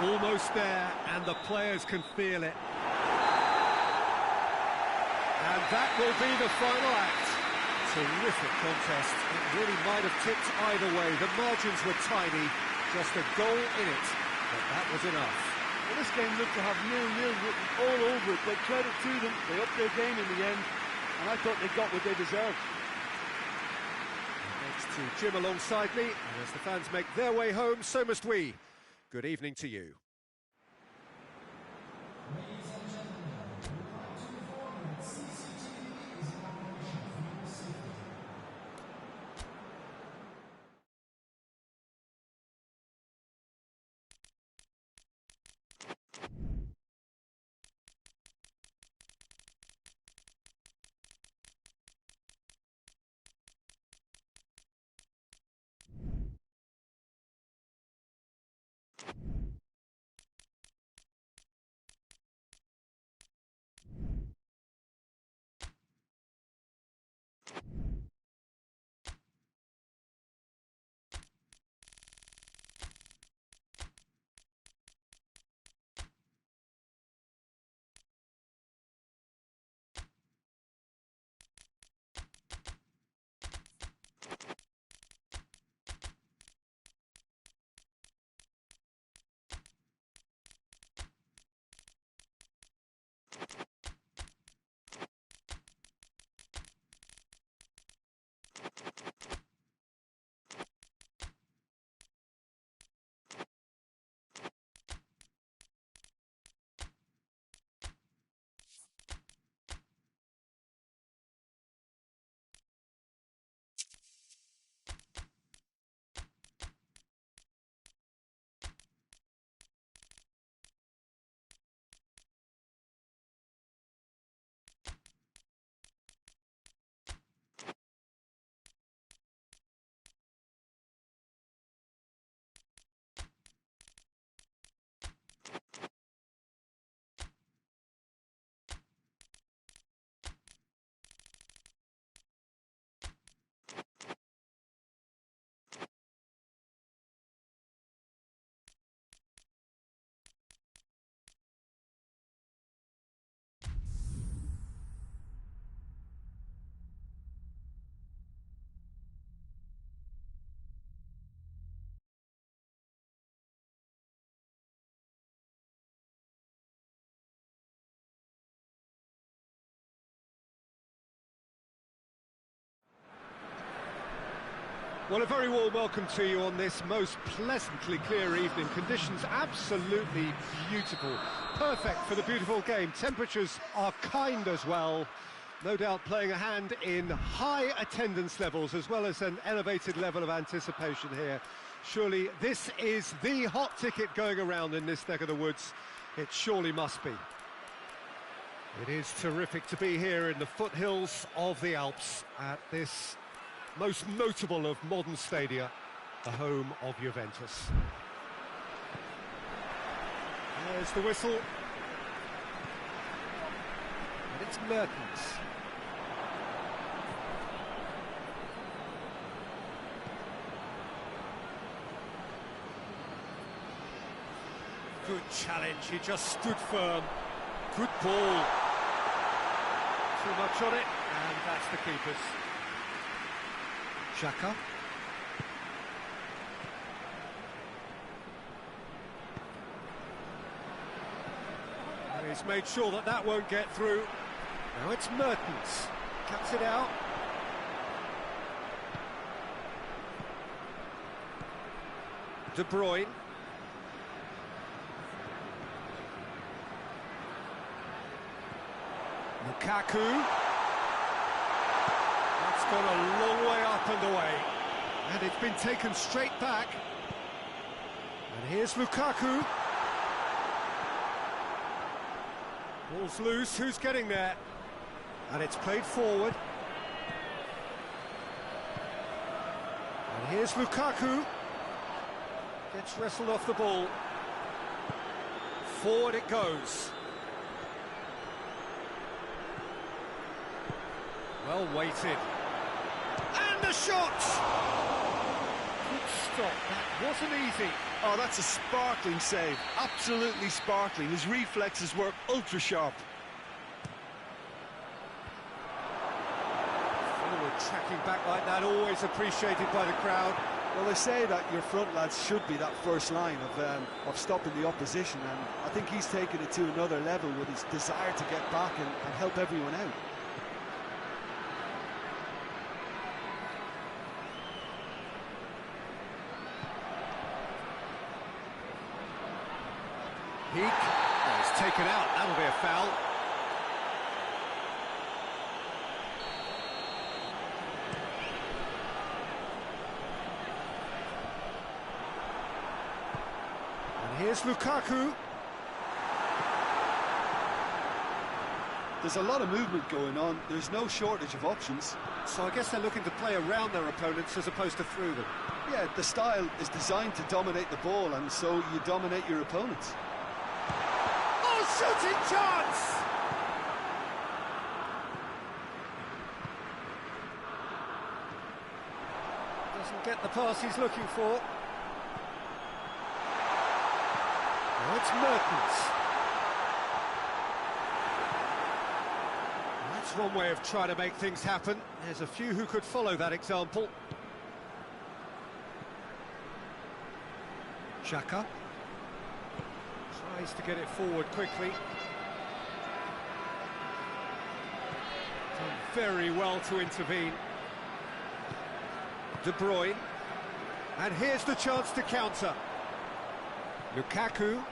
Almost there, and the players can feel it. And that will be the final act. Terrific contest. It really might have tipped either way. The margins were tiny, just a goal in it, but that was enough. Well, this game looked to have 0-0 written all over it, but credit to them, they upped their game in the end, and I thought they got what they deserved. Next to Jim alongside me, and as the fans make their way home, so must we. Good evening to you. Well, a very warm welcome to you on this most pleasantly clear evening. Conditions absolutely beautiful. Perfect for the beautiful game. Temperatures are kind as well. No doubt playing a hand in high attendance levels as well as an elevated level of anticipation here. Surely this is the hot ticket going around in this neck of the woods. It surely must be. It is terrific to be here in the foothills of the Alps at this most notable of modern stadia, the home of Juventus. There's the whistle. And it's Mertens. Good challenge, he just stood firm. Good ball. Too much on it, and that's the keeper's. Xhaka. And he's made sure that that won't get through. Now it's Mertens. Cuts it out. De Bruyne. Lukaku. That's gone a long way up and away. And it's been taken straight back. And here's Lukaku. Ball's loose, who's getting there? And it's played forward. And here's Lukaku. Gets wrestled off the ball. Forward it goes. Well weighted. And the shot! Good stop, that wasn't easy. Oh, that's a sparkling save, absolutely sparkling. His reflexes were ultra sharp. Forward tracking back like that, always appreciated by the crowd. Well, they say that your front lads should be that first line of stopping the opposition, and I think he's taken it to another level with his desire to get back and help everyone out. Peak. Oh, he's taken out. That'll be a foul. And here's Lukaku. There's a lot of movement going on. There's no shortage of options. So I guess they're looking to play around their opponents as opposed to through them. Yeah, the style is designed to dominate the ball, and so you dominate your opponents. Shooting chance! Doesn't get the pass he's looking for. Now it's Mertens. That's one way of trying to make things happen. There's a few who could follow that example. Xhaka. Tries to get it forward quickly. Done very well to intervene. De Bruyne. And here's the chance to counter. Lukaku.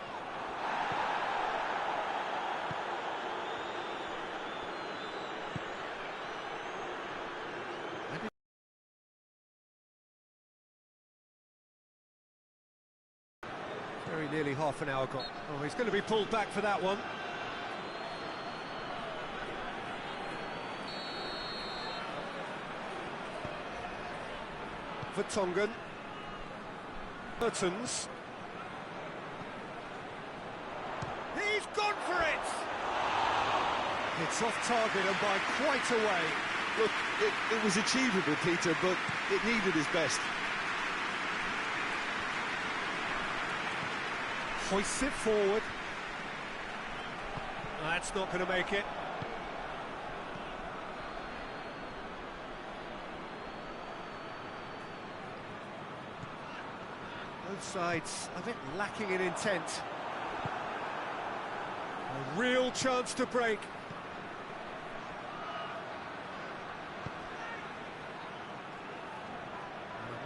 Very nearly half an hour gone. Oh, he's going to be pulled back for that one. Vertonghen. Mertens. He's gone for it! It's off target and by quite a way. Look, it was achievable, Peter, but it needed his best. Hoists it forward. That's not going to make it. Both sides a bit lacking in intent. A real chance to break.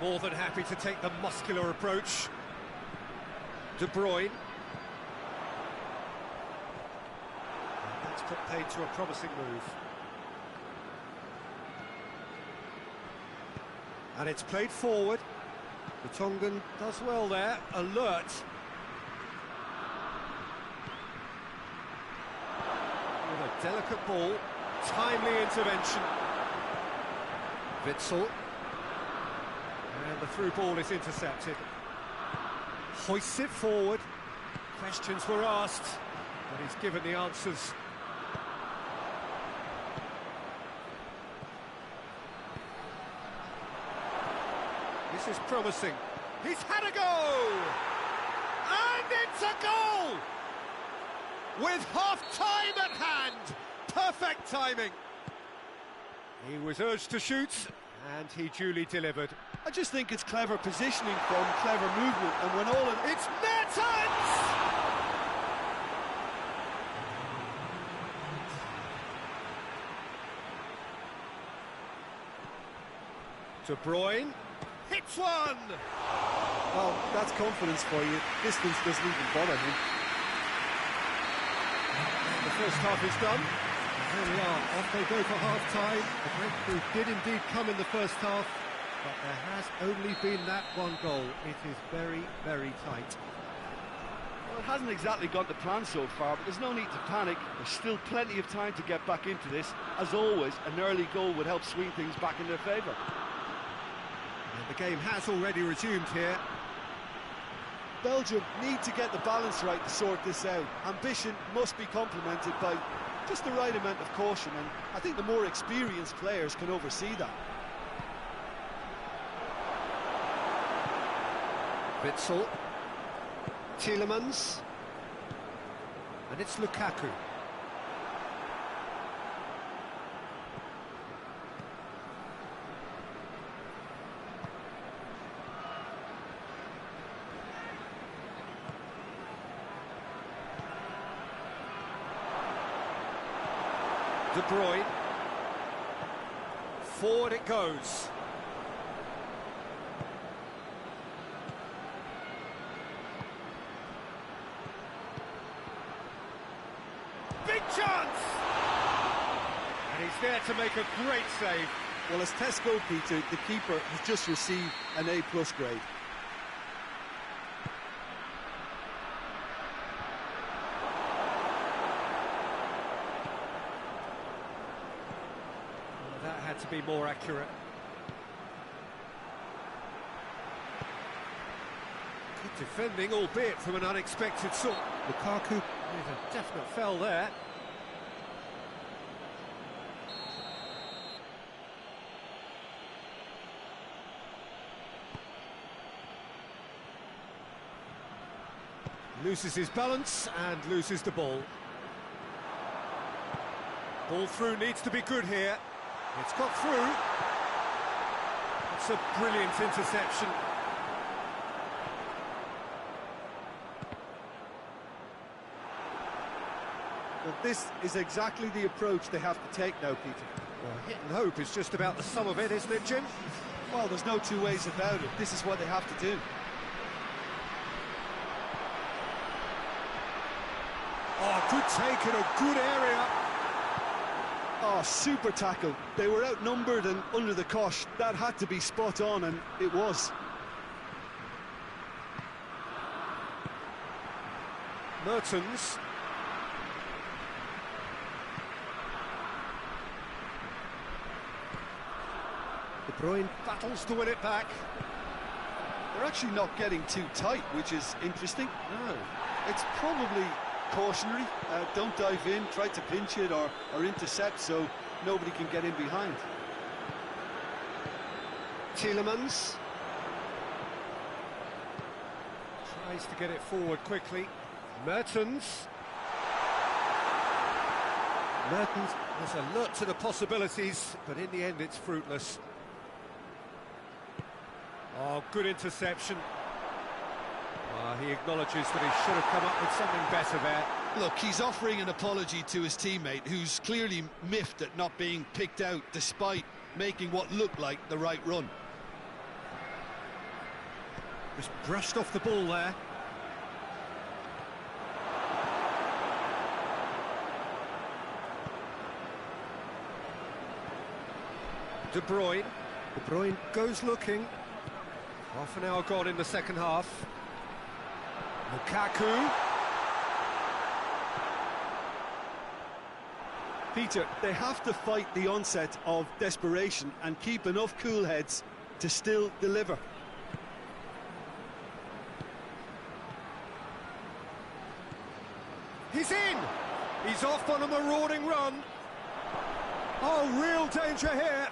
More than happy to take the muscular approach. De Bruyne. And that's put paid to a promising move. And it's played forward. The Tongan does well there, alert. With a delicate ball, timely intervention. Witsel. And the through ball is intercepted. Hoists it forward. Questions were asked, but he's given the answers. This is promising. He's had a go! And it's a goal! With half-time at hand. Perfect timing. He was urged to shoot, and he duly delivered. I just think it's clever positioning from clever movement, and when all in... It's Mertens! De Bruyne hits one! Well, that's confidence for you. Distance doesn't even bother him. The first half is done. There we are, off they go for half-time. The breakthrough did indeed come in the first half, but there has only been that one goal. It is very, very tight. Well, it hasn't exactly gone to plan so far, but there's no need to panic. There's still plenty of time to get back into this. As always, an early goal would help swing things back in their favour. And the game has already resumed here. Belgium need to get the balance right to sort this out. Ambition must be complemented by just the right amount of caution, and I think the more experienced players can oversee that. Witsel, Tielemans, and it's Lukaku. De Bruyne. Forward it goes. Big chance! And he's there to make a great save. Well, as tests go, Peter, the keeper has just received an A+ grade. That had to be more accurate. Good defending, albeit from an unexpected sort. Lukaku with a definite foul there. Loses his balance and loses the ball. Ball through needs to be good here. It's got through. It's a brilliant interception. Well, this is exactly the approach they have to take now, Peter. Well, hit and hope is just about the sum of it, isn't it, Jim? Well, there's no two ways about it. This is what they have to do. Oh, good take in a good area. Oh, super tackle. They were outnumbered and under the cosh. That had to be spot on, and it was. Mertens. De Bruyne battles to win it back. They're actually not getting too tight, which is interesting. No. It's probably cautionary. Don't dive in, try to pinch it or intercept so nobody can get in behind. Tielemans tries to get it forward quickly. Mertens was alert to the possibilities, but in the end it's fruitless. Oh, good interception. He acknowledges that he should have come up with something better there. Look, he's offering an apology to his teammate, who's clearly miffed at not being picked out despite making what looked like the right run. Just brushed off the ball there. De Bruyne. De Bruyne goes looking. Half an hour gone in the second half. Lukaku. Peter, they have to fight the onset of desperation and keep enough cool heads to still deliver. He's in! He's off on a marauding run. Oh, real danger here.